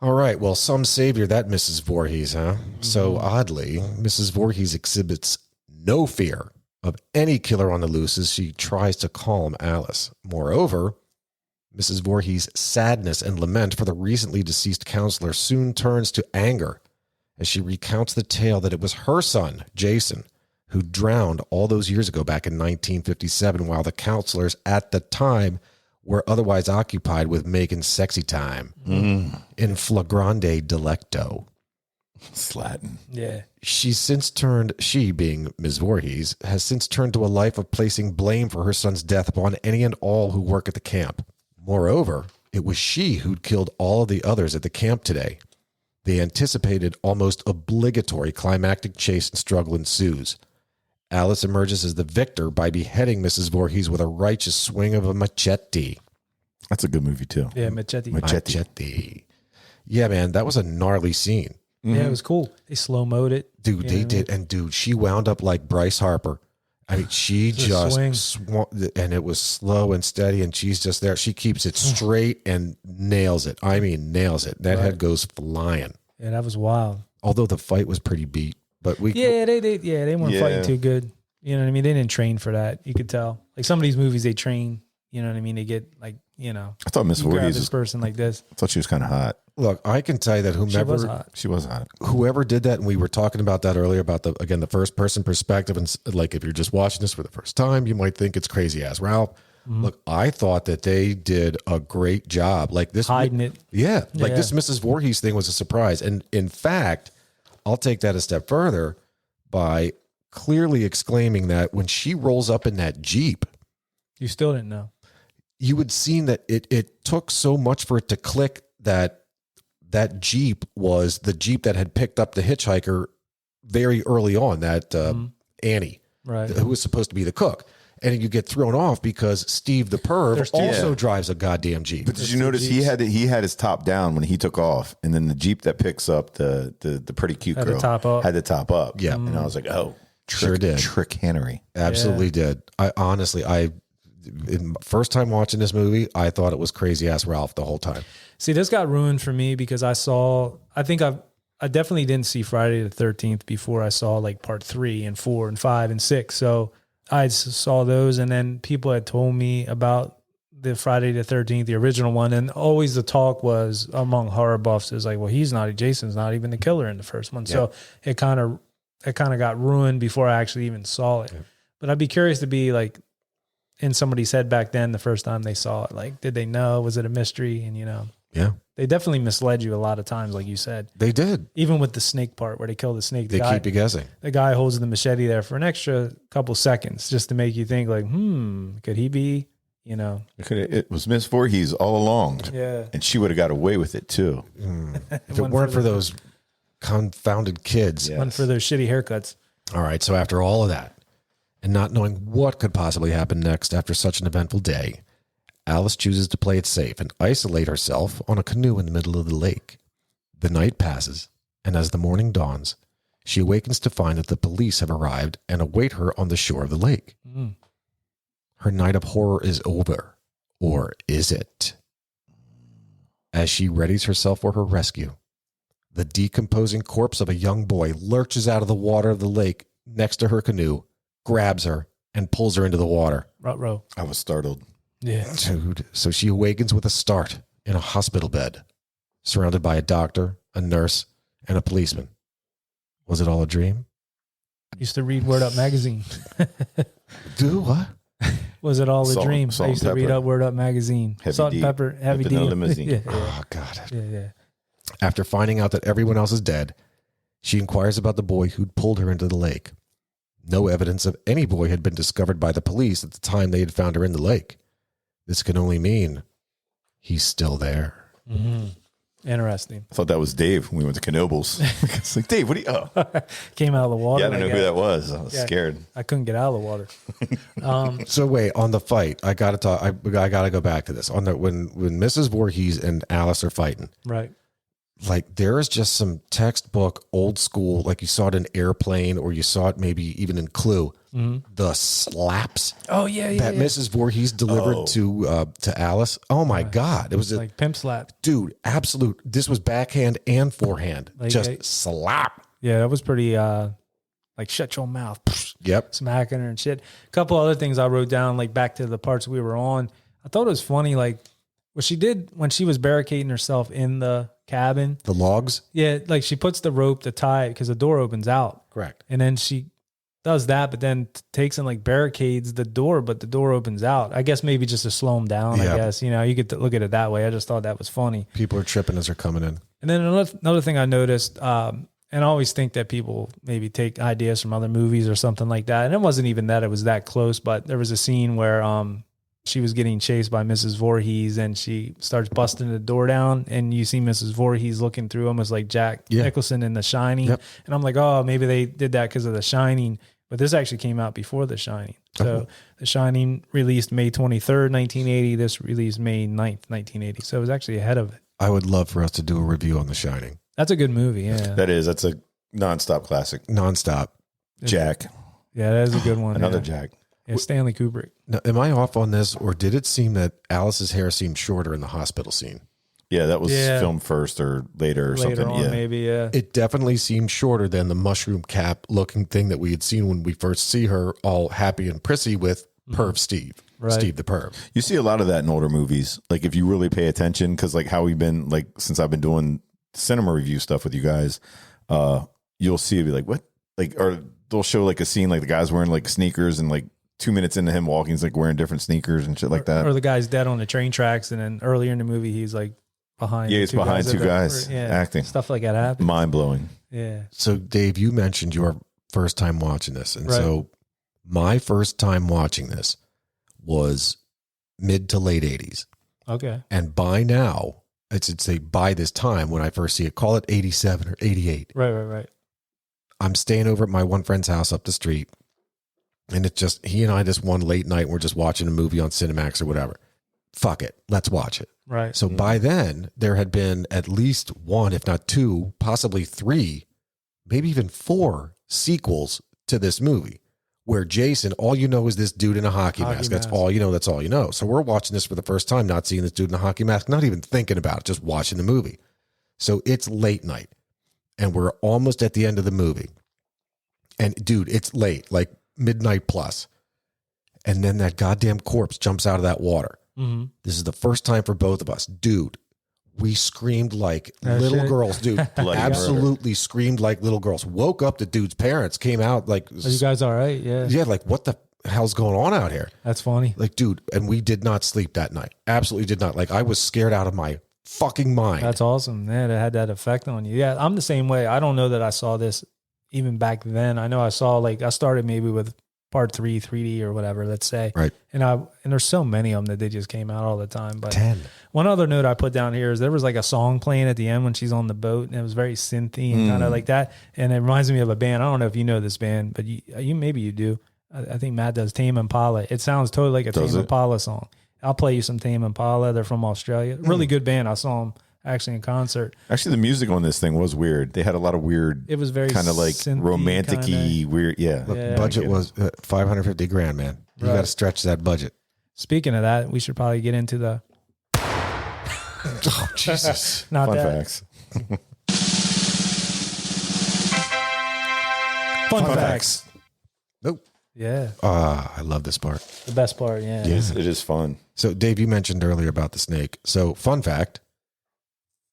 Speaker 2: All right, well, some savior, that Mrs. Voorhees, huh? So oddly, Mrs. Voorhees exhibits no fear of any killer on the loose as she tries to calm Alice. Moreover, Mrs. Voorhees' sadness and lament for the recently deceased counselor soon turns to anger as she recounts the tale that it was her son, Jason, who drowned all those years ago back in 1957 while the counselors at the time were otherwise occupied with making sexy time in flagrante delicto.
Speaker 3: Slatin.
Speaker 1: Yeah.
Speaker 2: She being Ms. Voorhees, has since turned to a life of placing blame for her son's death upon any and all who work at the camp. Moreover, it was she who'd killed all of the others at the camp today. The anticipated, almost obligatory climactic chase and struggle ensues. Alice emerges as the victor by beheading Mrs. Voorhees with a righteous swing of a machete.
Speaker 3: That's a good movie too.
Speaker 1: Yeah, machete.
Speaker 2: Machete. Yeah, man, that was a gnarly scene.
Speaker 1: Yeah, it was cool. They slow-moed it.
Speaker 2: Dude, they did. And dude, she wound up like Bryce Harper I mean, she just swung, and it was slow and steady, and she's just there. She keeps it straight and nails it. I mean, nails it. That head goes flying.
Speaker 1: Yeah, that was wild.
Speaker 2: Although the fight was pretty beat, but they
Speaker 1: weren't fighting too good. You know what I mean? They didn't train for that. You could tell. Like some of these movies, they train. You know what I mean? They get like, you know.
Speaker 3: I thought Miss Voorhees
Speaker 1: this person like this.
Speaker 3: I thought she was kind of hot.
Speaker 2: Look, I can tell you that
Speaker 3: She was hot.
Speaker 2: Whoever did that, and we were talking about that earlier about the first person perspective, and like if you're just watching this for the first time, you might think it's crazy ass Ralph. Mm-hmm. Look, I thought that they did a great job. Like this
Speaker 1: hiding it.
Speaker 2: Yeah. Like this Mrs. Voorhees thing was a surprise. And in fact, I'll take that a step further by clearly exclaiming that when she rolls up in that Jeep,
Speaker 1: you still didn't know.
Speaker 2: You would seen that it took so much for it to click that Jeep was the Jeep that had picked up the hitchhiker very early on, that Annie,
Speaker 1: right,
Speaker 2: who was supposed to be the cook. And you get thrown off because Steve the perv also drives a goddamn Jeep.
Speaker 3: But did you notice he had his top down when he took off, and then the Jeep that picks up the pretty cute girl had the top up.
Speaker 2: Yeah,
Speaker 3: and I was like, oh,
Speaker 2: sure did.
Speaker 3: Trick Henry.
Speaker 2: Absolutely did. I honestly, first time watching this movie, I thought it was crazy ass Ralph the whole time.
Speaker 1: See, this got ruined for me because I definitely didn't see Friday the 13th before I saw like part 3 and 4 and 5 and 6. So I saw those, and then people had told me about the Friday the 13th, the original one, and always the talk was among horror buffs is like, well, Jason's not even the killer in the first one. Yeah. So it kind of got ruined before I actually even saw it. Yeah. But I'd be curious to be like in somebody's head back then the first time they saw it. Like, did they know? Was it a mystery? And
Speaker 2: yeah,
Speaker 1: they definitely misled you a lot of times, like you said.
Speaker 2: They did.
Speaker 1: Even with the snake part where they kill the snake.
Speaker 2: They keep you guessing.
Speaker 1: The guy holds the machete there for an extra couple seconds just to make you think like, could he be,
Speaker 3: It was Miss Voorhees all along.
Speaker 1: Yeah.
Speaker 3: And she would have got away with it too.
Speaker 2: If it weren't for those confounded kids.
Speaker 1: Yes. One for their shitty haircuts.
Speaker 2: All right, so after all of that, and not knowing what could possibly happen next after such an eventful day, Alice chooses to play it safe and isolate herself on a canoe in the middle of the lake. The night passes, and as the morning dawns, she awakens to find that the police have arrived and await her on the shore of the lake. Mm. Her night of horror is over, or is it? As she readies herself for her rescue, the decomposing corpse of a young boy lurches out of the water of the lake next to her canoe, grabs her, and pulls her into the water.
Speaker 1: Ruh-roh.
Speaker 3: I was startled.
Speaker 1: Yeah.
Speaker 2: Dude, so she awakens with a start in a hospital bed, surrounded by a doctor, a nurse, and a policeman. Was it all a dream?
Speaker 1: I used to read Word Up magazine.
Speaker 2: Do what?
Speaker 1: Was it all a dream? I used to read up Word Up magazine. Salt and pepper, heavy D.
Speaker 2: Yeah. Oh, God.
Speaker 1: Yeah.
Speaker 2: After finding out that everyone else is dead, she inquires about the boy who'd pulled her into the lake. No evidence of any boy had been discovered by the police at the time they had found her in the lake. This can only mean he's still there.
Speaker 1: Mm-hmm. Interesting.
Speaker 3: I thought that was Dave when we went to Knoebels. It's like, Dave, what do you... Oh.
Speaker 1: Came out of the water.
Speaker 3: Yeah, I didn't know who that was. I was scared.
Speaker 1: I couldn't get out of the water.
Speaker 2: So wait, on the fight, I got to talk. I got to go back to this. On the when Mrs. Voorhees and Alice are fighting,
Speaker 1: right?
Speaker 2: Like there is just some textbook old school, like you saw it in Airplane or you saw it maybe even in Clue. Mm-hmm. The slaps.
Speaker 1: Oh yeah,
Speaker 2: that Mrs. Voorhees delivered to Alice. Oh my God, it was
Speaker 1: like pimp slap,
Speaker 2: dude. Absolute. This was backhand and forehand, like, just slap.
Speaker 1: Yeah, that was pretty. Like shut your mouth.
Speaker 2: Yep,
Speaker 1: smacking her and shit. A couple other things I wrote down, like back to the parts we were on. I thought it was funny, like what she did when she was barricading herself in the cabin.
Speaker 2: The logs?
Speaker 1: Yeah, like she puts the rope to tie it because the door opens out.
Speaker 2: Correct.
Speaker 1: And then she does that, but then takes and like barricades the door, but the door opens out. I guess maybe just to slow them down, I guess. You could look at it that way. I just thought that was funny.
Speaker 2: People are tripping as they're coming in.
Speaker 1: And then another thing I noticed, and I always think that people maybe take ideas from other movies or something like that. And it wasn't even that it was that close, but there was a scene where she was getting chased by Mrs. Voorhees and she starts busting the door down and you see Mrs. Voorhees looking through almost like Jack Nicholson in The Shining. Yep. And I'm like, oh, maybe they did that because of The Shining. But this actually came out before The Shining. So The Shining released May 23rd, 1980. This released May 9th, 1980. So it was actually ahead of it.
Speaker 2: I would love for us to do a review on The Shining.
Speaker 1: That's a good movie, yeah.
Speaker 3: That's a nonstop classic.
Speaker 2: Nonstop.
Speaker 3: Jack.
Speaker 1: Yeah, that is a good one.
Speaker 3: Another Jack.
Speaker 1: Yeah, Stanley Kubrick.
Speaker 2: Now, am I off on this, or did it seem that Alice's hair seemed shorter in the hospital scene?
Speaker 3: Yeah, that was filmed first or later
Speaker 1: Later
Speaker 3: something.
Speaker 1: on, maybe, yeah.
Speaker 2: It definitely seemed shorter than the mushroom cap looking thing that we had seen when we first see her all happy and prissy with Perv Steve.
Speaker 1: Right.
Speaker 2: Steve the Perv.
Speaker 3: You see a lot of that in older movies. Like if you really pay attention, because like how we've been, like since I've been doing cinema review stuff with you guys, you'll see it be like, what? Like, or they'll show like a scene like the guy's wearing like sneakers and like 2 minutes into him walking, he's like wearing different sneakers and shit like that.
Speaker 1: Or the guy's dead on the train tracks, and then earlier in the movie, he's like behind.
Speaker 3: Yeah, he's behind two guys acting.
Speaker 1: Stuff like that happens.
Speaker 3: Mind blowing.
Speaker 1: Yeah.
Speaker 2: So, Dave, you mentioned your first time watching this. And so my first time watching this was mid to late 80s.
Speaker 1: Okay.
Speaker 2: And by now, it's say by this time when I first see it, call it 87 or 88.
Speaker 1: Right.
Speaker 2: I'm staying over at my one friend's house up the street. And it's just, he and I just one late night, we're just watching a movie on Cinemax or whatever. Fuck it. Let's watch it.
Speaker 1: Right.
Speaker 2: So by then, there had been at least one, if not two, possibly three, maybe even four sequels to this movie where Jason, all you know is this dude in a hockey mask. That's all you know. That's all you know. So we're watching this for the first time, not seeing this dude in a hockey mask, not even thinking about it, just watching the movie. So it's late night and we're almost at the end of the movie. And dude, it's late, like midnight plus. And then that goddamn corpse jumps out of that water.
Speaker 1: Mm-hmm.
Speaker 2: This is the first time for both of us. Dude, we screamed like little girls, dude. Absolutely screamed like little girls. Woke up the dude's parents, came out like...
Speaker 1: Are you guys all right? Yeah.
Speaker 2: Yeah, like what the hell's going on out here?
Speaker 1: That's funny.
Speaker 2: Like, dude, and we did not sleep that night. Absolutely did not. Like, I was scared out of my fucking mind.
Speaker 1: That's awesome. Man, it had that effect on you. Yeah, I'm the same way. I don't know that I saw this even back then. I know I saw, like, I started maybe with part 3, 3D or whatever, let's say.
Speaker 2: Right.
Speaker 1: And there's so many of them that they just came out all the time. But
Speaker 2: 10.
Speaker 1: One other note I put down here is there was like a song playing at the end when she's on the boat, and it was very synthy and kind of like that. And it reminds me of a band. I don't know if you know this band, but you maybe you do. I think Matt does. Tame Impala. It sounds totally like a Tame Impala song. I'll play you some Tame Impala. They're from Australia. Really good band. I saw them actually in concert.
Speaker 3: Actually, the music on this thing was weird. They had a lot of weird. It was very kind of like romantic-y, weird. Yeah.
Speaker 2: The budget was $550,000, man. You got to stretch that budget.
Speaker 1: Speaking of that, we should probably get into the.
Speaker 2: Oh, Jesus.
Speaker 1: Not
Speaker 3: Fun
Speaker 1: that.
Speaker 3: facts.
Speaker 1: Fun facts.
Speaker 2: Nope.
Speaker 1: Yeah.
Speaker 2: I love this part.
Speaker 1: The best part. Yeah.
Speaker 3: Yes, it is fun.
Speaker 2: So, Dave, you mentioned earlier about the snake. So, fun fact,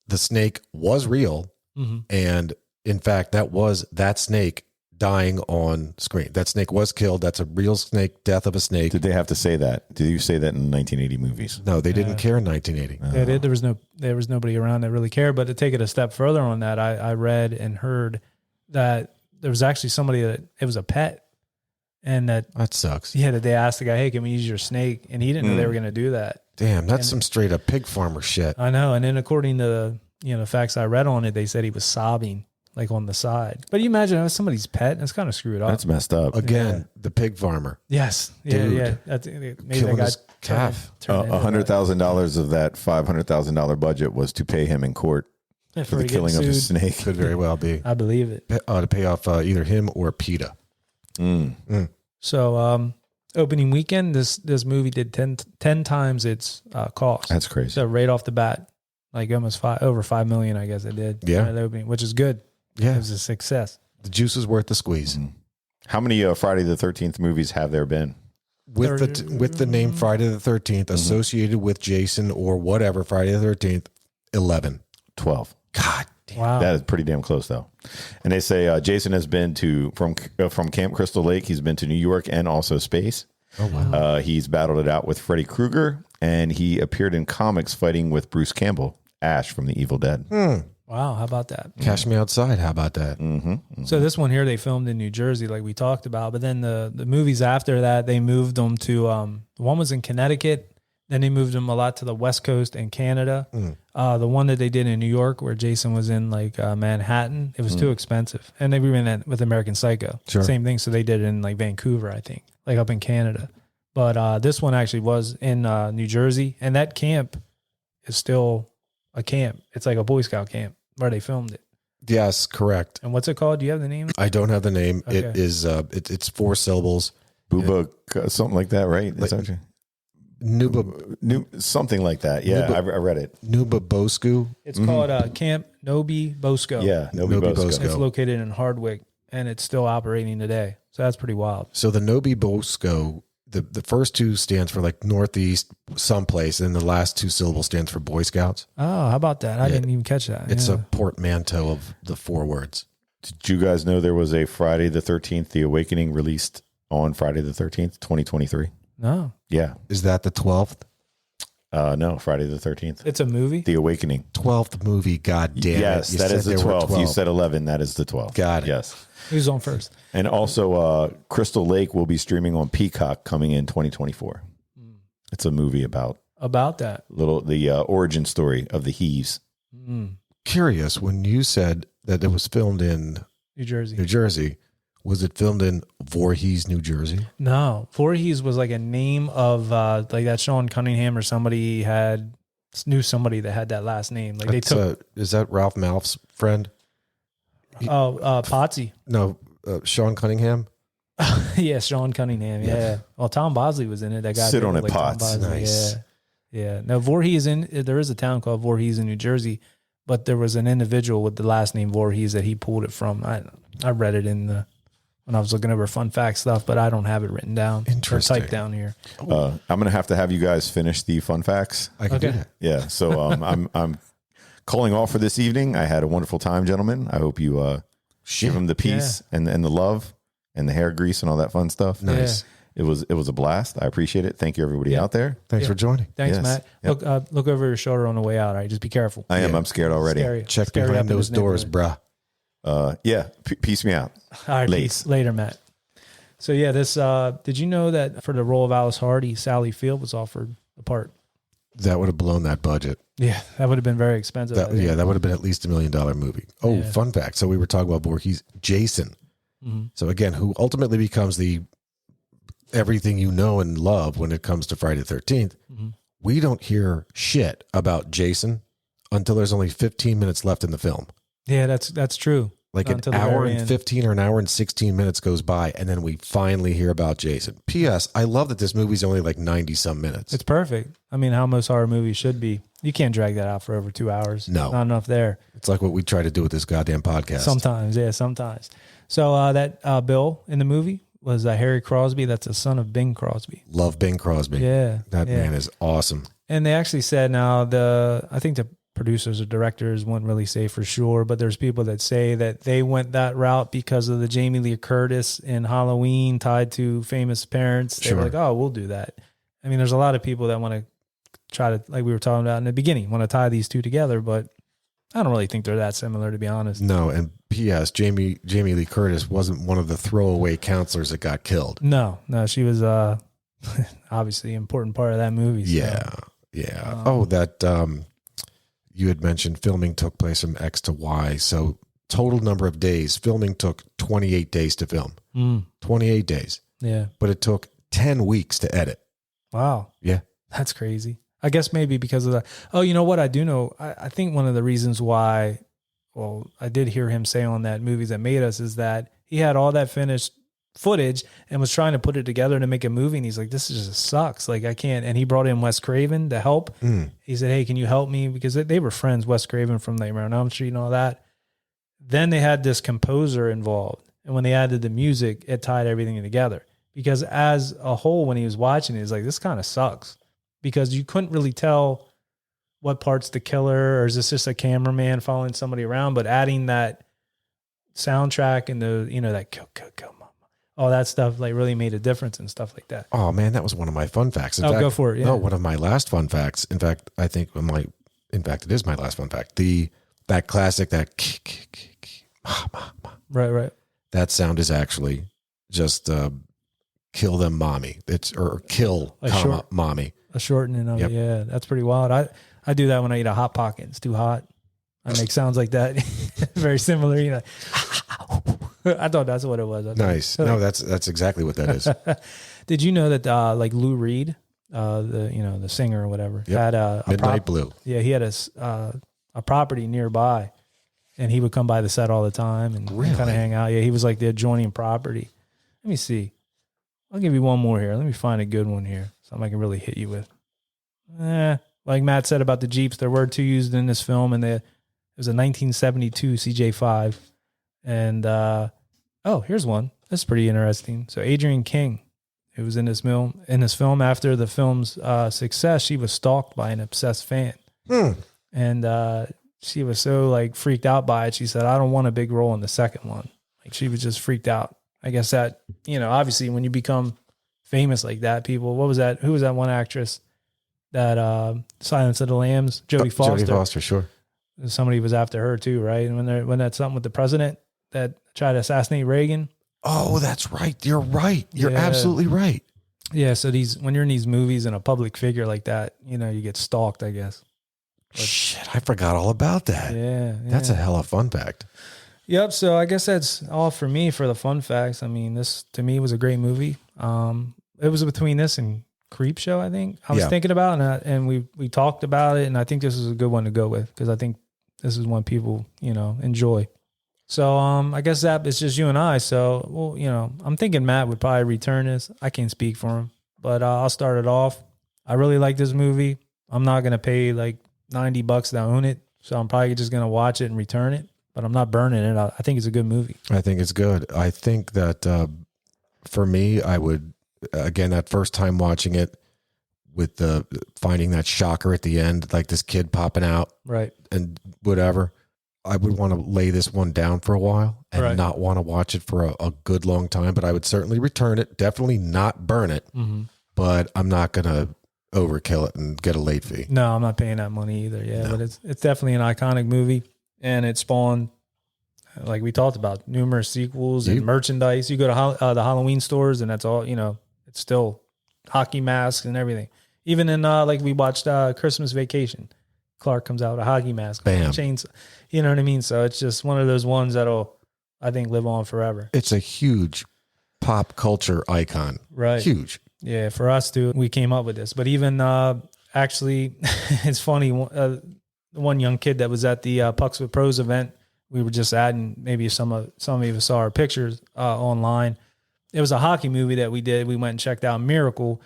Speaker 2: the snake was real.
Speaker 1: Mm-hmm.
Speaker 2: And in fact, that snake dying on screen. That snake was killed. That's a real snake, death of a snake.
Speaker 3: Did they have to say that? Did you say that in 1980 movies?
Speaker 2: No, they didn't care in 1980.
Speaker 1: Yeah, there was nobody around that really cared. But to take it a step further on that, I read and heard that there was actually somebody that it was a pet. And that
Speaker 2: sucks.
Speaker 1: Yeah, that they asked the guy, hey, can we use your snake? And he didn't know they were going to do that.
Speaker 2: Damn, that's some straight up pig farmer shit.
Speaker 1: I know. And then according to the facts I read on it, they said he was sobbing like on the side. But you imagine that's somebody's pet. That's kind of screwed up.
Speaker 3: That's messed up.
Speaker 2: Again, the pig farmer.
Speaker 1: Yes.
Speaker 2: Dude,
Speaker 1: yeah. Maybe
Speaker 2: killing
Speaker 1: that
Speaker 2: his calf.
Speaker 3: $100,000 of that $500,000 budget was to pay him in court for the killing of his snake.
Speaker 2: Could very well be.
Speaker 1: I believe it.
Speaker 2: To pay off either him or PETA.
Speaker 1: So opening weekend, this movie did 10 times its cost.
Speaker 3: That's crazy.
Speaker 1: So right off the bat, like almost over $5 million, I guess it did.
Speaker 2: Yeah.
Speaker 1: At opening, which is good.
Speaker 2: Yeah.
Speaker 1: It was a success.
Speaker 2: The juice is worth the squeeze.
Speaker 3: How many Friday the 13th movies have there been?
Speaker 2: With the name Friday the 13th associated with Jason or whatever, Friday the 13th, 11.
Speaker 3: 12.
Speaker 2: God damn.
Speaker 1: Wow.
Speaker 3: That is pretty damn close, though. And they say Jason has been from Camp Crystal Lake. He's been to New York and also space.
Speaker 2: Oh, wow.
Speaker 3: He's battled it out with Freddy Krueger, and he appeared in comics fighting with Bruce Campbell, Ash from The Evil Dead.
Speaker 1: Wow. How about that?
Speaker 2: Cash Me Outside. How about that?
Speaker 1: So this one here, they filmed in New Jersey, like we talked about. But then the movies after that, they moved them to, one was in Connecticut. Then they moved them a lot to the West Coast and Canada. The one that they did in New York where Jason was in like Manhattan, it was too expensive. And they were in that with American Psycho.
Speaker 2: Sure.
Speaker 1: Same thing. So they did it in like Vancouver, I think, like up in Canada. But this one actually was in New Jersey. And that camp is still a camp. It's like a Boy Scout camp where they filmed it.
Speaker 2: Yes, correct.
Speaker 1: And what's it called? Do you have the name?
Speaker 2: I don't have the name.
Speaker 1: Okay.
Speaker 2: It is. It's 4 syllables.
Speaker 3: Booba, something like that, right? It's actually something like that. Yeah, I read it.
Speaker 2: Nuba Bosku.
Speaker 1: It's called Camp Nobi Bosco.
Speaker 3: Yeah, Nobi Bosco.
Speaker 1: It's located in Hardwick, and it's still operating today. So that's pretty wild.
Speaker 2: So the Nobi Bosco, the first 2 stands for like Northeast someplace, and the last 2 syllables stands for Boy Scouts.
Speaker 1: Oh, how about that? I didn't even catch that.
Speaker 2: It's a portmanteau of the 4 words.
Speaker 3: Did you guys know there was a Friday the 13th, The Awakening, released on Friday the 13th, 2023?
Speaker 1: No.
Speaker 3: Yeah.
Speaker 2: Is that the 12th?
Speaker 3: No, Friday the 13th.
Speaker 1: It's a movie?
Speaker 3: The Awakening.
Speaker 2: 12th movie, god damn
Speaker 3: yes,
Speaker 2: it.
Speaker 3: That is the 12th. You said 11. That is the 12th.
Speaker 2: Got it.
Speaker 3: Yes.
Speaker 1: Who's on first?
Speaker 3: And also, Crystal Lake will be streaming on Peacock coming in 2024. It's a movie about
Speaker 1: that.
Speaker 3: the origin story of the Heaves.
Speaker 2: Curious, when you said that it was filmed in
Speaker 1: New Jersey.
Speaker 2: New Jersey, was it filmed in Voorhees, New Jersey?
Speaker 1: No. Voorhees was like a name of like that Sean Cunningham or somebody knew somebody that had that last name. Like
Speaker 2: That's,
Speaker 1: they took.
Speaker 2: Is that Ralph Malph's friend?
Speaker 1: Potsy.
Speaker 2: No, Sean Cunningham.
Speaker 1: Yeah, Sean Cunningham. Yeah. Well, Tom Bosley was in it. That guy
Speaker 3: Sit
Speaker 1: did
Speaker 3: on
Speaker 1: look
Speaker 3: it,
Speaker 1: Tom
Speaker 3: Potts.
Speaker 1: Bosley.
Speaker 2: Nice.
Speaker 1: Yeah. No, Voorhees there is a town called Voorhees in New Jersey, but there was an individual with the last name Voorhees that he pulled it from. I read it when I was looking over fun fact stuff, but I don't have it written down.
Speaker 2: Interesting.
Speaker 1: Or typed down here.
Speaker 3: I'm going to have you guys finish the fun facts.
Speaker 2: I can do that.
Speaker 3: Yeah. So I'm calling off for this evening. I had a wonderful time, gentlemen. I hope you give them the peace and the love and the hair grease and all that fun stuff.
Speaker 2: Nice.
Speaker 3: It was a blast. I appreciate it. Thank you, everybody out there.
Speaker 2: Thanks for joining.
Speaker 1: Thanks,
Speaker 3: Yes.
Speaker 1: Matt.
Speaker 3: Yep.
Speaker 1: Look over your shoulder on the way out. All right, just be careful.
Speaker 3: I am. I'm scared already.
Speaker 2: Check
Speaker 1: Scary up
Speaker 2: behind
Speaker 1: in
Speaker 2: those
Speaker 1: this
Speaker 2: doors,
Speaker 1: neighborhood.
Speaker 2: bruh.
Speaker 3: Peace me out.
Speaker 1: All right,
Speaker 3: Late.
Speaker 1: peace. Later, Matt. So yeah, this did you know that for the role of Alice Hardy, Sally Field was offered the part?
Speaker 2: That would have blown that budget.
Speaker 1: Yeah, that would have been very expensive.
Speaker 2: That would have been at least $1 million movie. Oh,
Speaker 1: Yeah.
Speaker 2: fun fact. So we were talking about Voorhees, Jason.
Speaker 1: Mm-hmm.
Speaker 2: So again, who ultimately becomes the everything you know and love when it comes to Friday the 13th.
Speaker 1: Mm-hmm.
Speaker 2: We don't hear shit about Jason until there's only 15 minutes left in the film.
Speaker 1: Yeah, that's true.
Speaker 2: Like
Speaker 1: Not
Speaker 2: an
Speaker 1: until the
Speaker 2: hour
Speaker 1: very
Speaker 2: and
Speaker 1: end.
Speaker 2: 15 or an hour and 16 minutes goes by, and then we finally hear about Jason. P.S. I love that this movie's only like 90-some minutes.
Speaker 1: It's perfect. I mean, how most horror movies should be. You can't drag that out for over 2 hours.
Speaker 2: No.
Speaker 1: Not enough there.
Speaker 2: It's like what we try to do with this goddamn podcast.
Speaker 1: Sometimes, yeah, sometimes. So that Bill in the movie was Harry Crosby. That's the son of Bing Crosby.
Speaker 2: Love Bing Crosby.
Speaker 1: Yeah.
Speaker 2: That
Speaker 1: yeah.
Speaker 2: man is awesome.
Speaker 1: And they actually said now I think the producers or directors wouldn't really say for sure, but there's people that say that they went that route because of the Jamie Lee Curtis in Halloween tied to famous parents. They were like, oh, we'll do that. I mean, there's a lot of people that want to try to, like we were talking about in the beginning, want to tie these two together, but I don't really think they're that similar, to be honest.
Speaker 2: No, and P.S. Jamie Lee Curtis wasn't one of the throwaway counselors that got killed.
Speaker 1: No, she was obviously an important part of that movie. So.
Speaker 2: Yeah. You had mentioned filming took place from X to Y. So total number of days, filming took 28 days to film. 28 days.
Speaker 1: Yeah.
Speaker 2: But it took 10 weeks to edit.
Speaker 1: Wow.
Speaker 2: Yeah.
Speaker 1: That's crazy. I guess maybe because of that. Oh, you know what? I do know. I think one of the reasons why, well, I did hear him say on that Movies That Made Us is that he had all that finished footage and was trying to put it together to make a movie. And he's like, this just sucks. Like, I can't. And he brought in Wes Craven to help. He said, hey, can you help me? Because they were friends, Wes Craven from Nightmare on Elm Street and all that. Then they had this composer involved. And when they added the music, it tied everything together. Because as a whole, when he was watching it, he's like, this kind of sucks. Because you couldn't really tell what part's the killer, or is this just a cameraman following somebody around? But adding that soundtrack and that kill, mama, all that stuff like really made a difference and stuff like that.
Speaker 2: Oh man, that was one of my fun facts. In fact,
Speaker 1: go for it. Yeah.
Speaker 2: No, one of my last fun facts. In fact, it is my last fun fact. That classic,
Speaker 1: Right.
Speaker 2: That sound is actually just kill them, mommy. Or kill, mommy.
Speaker 1: A shortening of it. Yeah, that's pretty wild. I do that when I eat a Hot Pocket. It's too hot. I make sounds like that. Very similar. I thought that's what it was.
Speaker 2: Nice. No, that's exactly what that is.
Speaker 1: Did you know that like Lou Reed, the singer or whatever, had a
Speaker 2: Midnight Blue.
Speaker 1: Yeah, he had a property nearby and he would come by the set all the time and
Speaker 2: Really?
Speaker 1: kind of hang out. Yeah, he was like the adjoining property. Let me see. I'll give you one more here. Let me find a good one here. Something I can really hit you with. Like Matt said about the Jeeps, there were 2 used in this film, and it was a 1972 CJ5. And here's one. That's pretty interesting. So Adrienne King, who was in this film after the film's success, she was stalked by an obsessed fan. And she was so like freaked out by it. She said, I don't want a big role in the second one. Like she was just freaked out. I guess that, obviously when you become famous like that, people, what was that? Who was that one actress that Silence of the Lambs? Jodie Foster.
Speaker 2: Jodie Foster, sure.
Speaker 1: Somebody was after her too, right? And when that's something with the president that tried to assassinate Reagan.
Speaker 2: Oh, that's right. You're right. You're absolutely right.
Speaker 1: Yeah. So when you're in these movies and a public figure like that, you get stalked, I guess.
Speaker 2: Shit, I forgot all about that.
Speaker 1: Yeah.
Speaker 2: That's a hell of a fun fact.
Speaker 1: Yep. So I guess that's all for me for the fun facts. I mean, this to me was a great movie. It was between this and Creepshow, I think. I was thinking about, and we talked about it, and I think this is a good one to go with because I think this is one people enjoy. So I guess that it's just you and I. So I'm thinking Matt would probably return this. I can't speak for him, but I'll start it off. I really like this movie. I'm not gonna pay like $90 to own it, so I'm probably just gonna watch it and return it. But I'm not burning it. I think it's a good movie.
Speaker 2: I think it's good. I think that for me, I would, again, that first time watching it with the finding that shocker at the end, like this kid popping out,
Speaker 1: right,
Speaker 2: and whatever, I would want to lay this one down for a while and not want to watch it for a good long time. But I would certainly return it. Definitely not burn it. Mm-hmm. But I'm not going to overkill it and get a late fee.
Speaker 1: No, I'm not paying that money either. Yeah, but it's definitely an iconic movie. And it spawned, like we talked about, numerous sequels and merchandise. You go to the Halloween stores, and that's all, it's still hockey masks and everything. Even in, like we watched Christmas Vacation, Clark comes out with a hockey mask.
Speaker 2: Bam.
Speaker 1: Chains, you know what I mean? So it's just one of those ones that'll, I think, live on forever.
Speaker 2: It's a huge pop culture icon.
Speaker 1: Right.
Speaker 2: Huge.
Speaker 1: Yeah, for us too, we came up with this. But even, actually, it's funny, one young kid that was at the Pucks with Pros event, we were just adding, maybe some of you saw our pictures online. It was a hockey movie that we did. We went and checked out Miracle,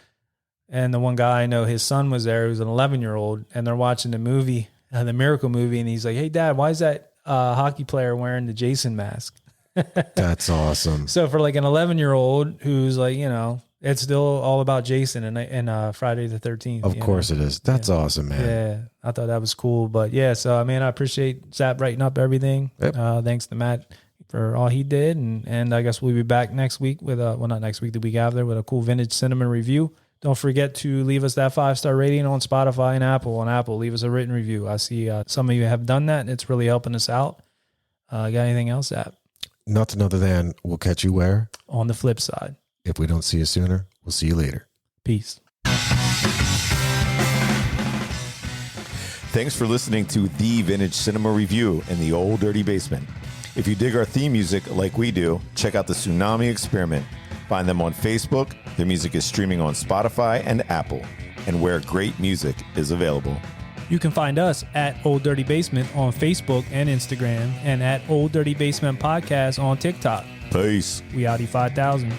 Speaker 1: and the one guy I know, his son was there. He was an 11-year-old, and they're watching the movie, the Miracle movie, and he's like, "Hey, Dad, why is that hockey player wearing the Jason mask?"
Speaker 2: That's awesome.
Speaker 1: So for like an 11-year-old who's like, it's still all about Jason and Friday the 13th.
Speaker 2: Of course it is. That's awesome, man.
Speaker 1: Yeah, I thought that was cool. But yeah, so I mean, I appreciate Zap writing up everything.
Speaker 2: Yep.
Speaker 1: Thanks to Matt for all he did. And I guess we'll be back next week with, not next week, the week after, with a cool vintage cinema review. Don't forget to leave us that 5-star rating on Spotify and Apple. On Apple, leave us a written review. I see some of you have done that, and it's really helping us out. Got anything else, Zap?
Speaker 2: Nothing other than we'll catch you where?
Speaker 1: On the flip side.
Speaker 2: If we don't see you sooner, we'll see you later.
Speaker 1: Peace.
Speaker 3: Thanks for listening to The Vintage Cinema Review in the Old Dirty Basement. If you dig our theme music like we do, check out the Tsunami Experiment. Find them on Facebook. Their music is streaming on Spotify and Apple, and where great music is available.
Speaker 1: You can find us at Old Dirty Basement on Facebook and Instagram, and at Old Dirty Basement Podcast on TikTok.
Speaker 3: Peace.
Speaker 1: We Audi 5000.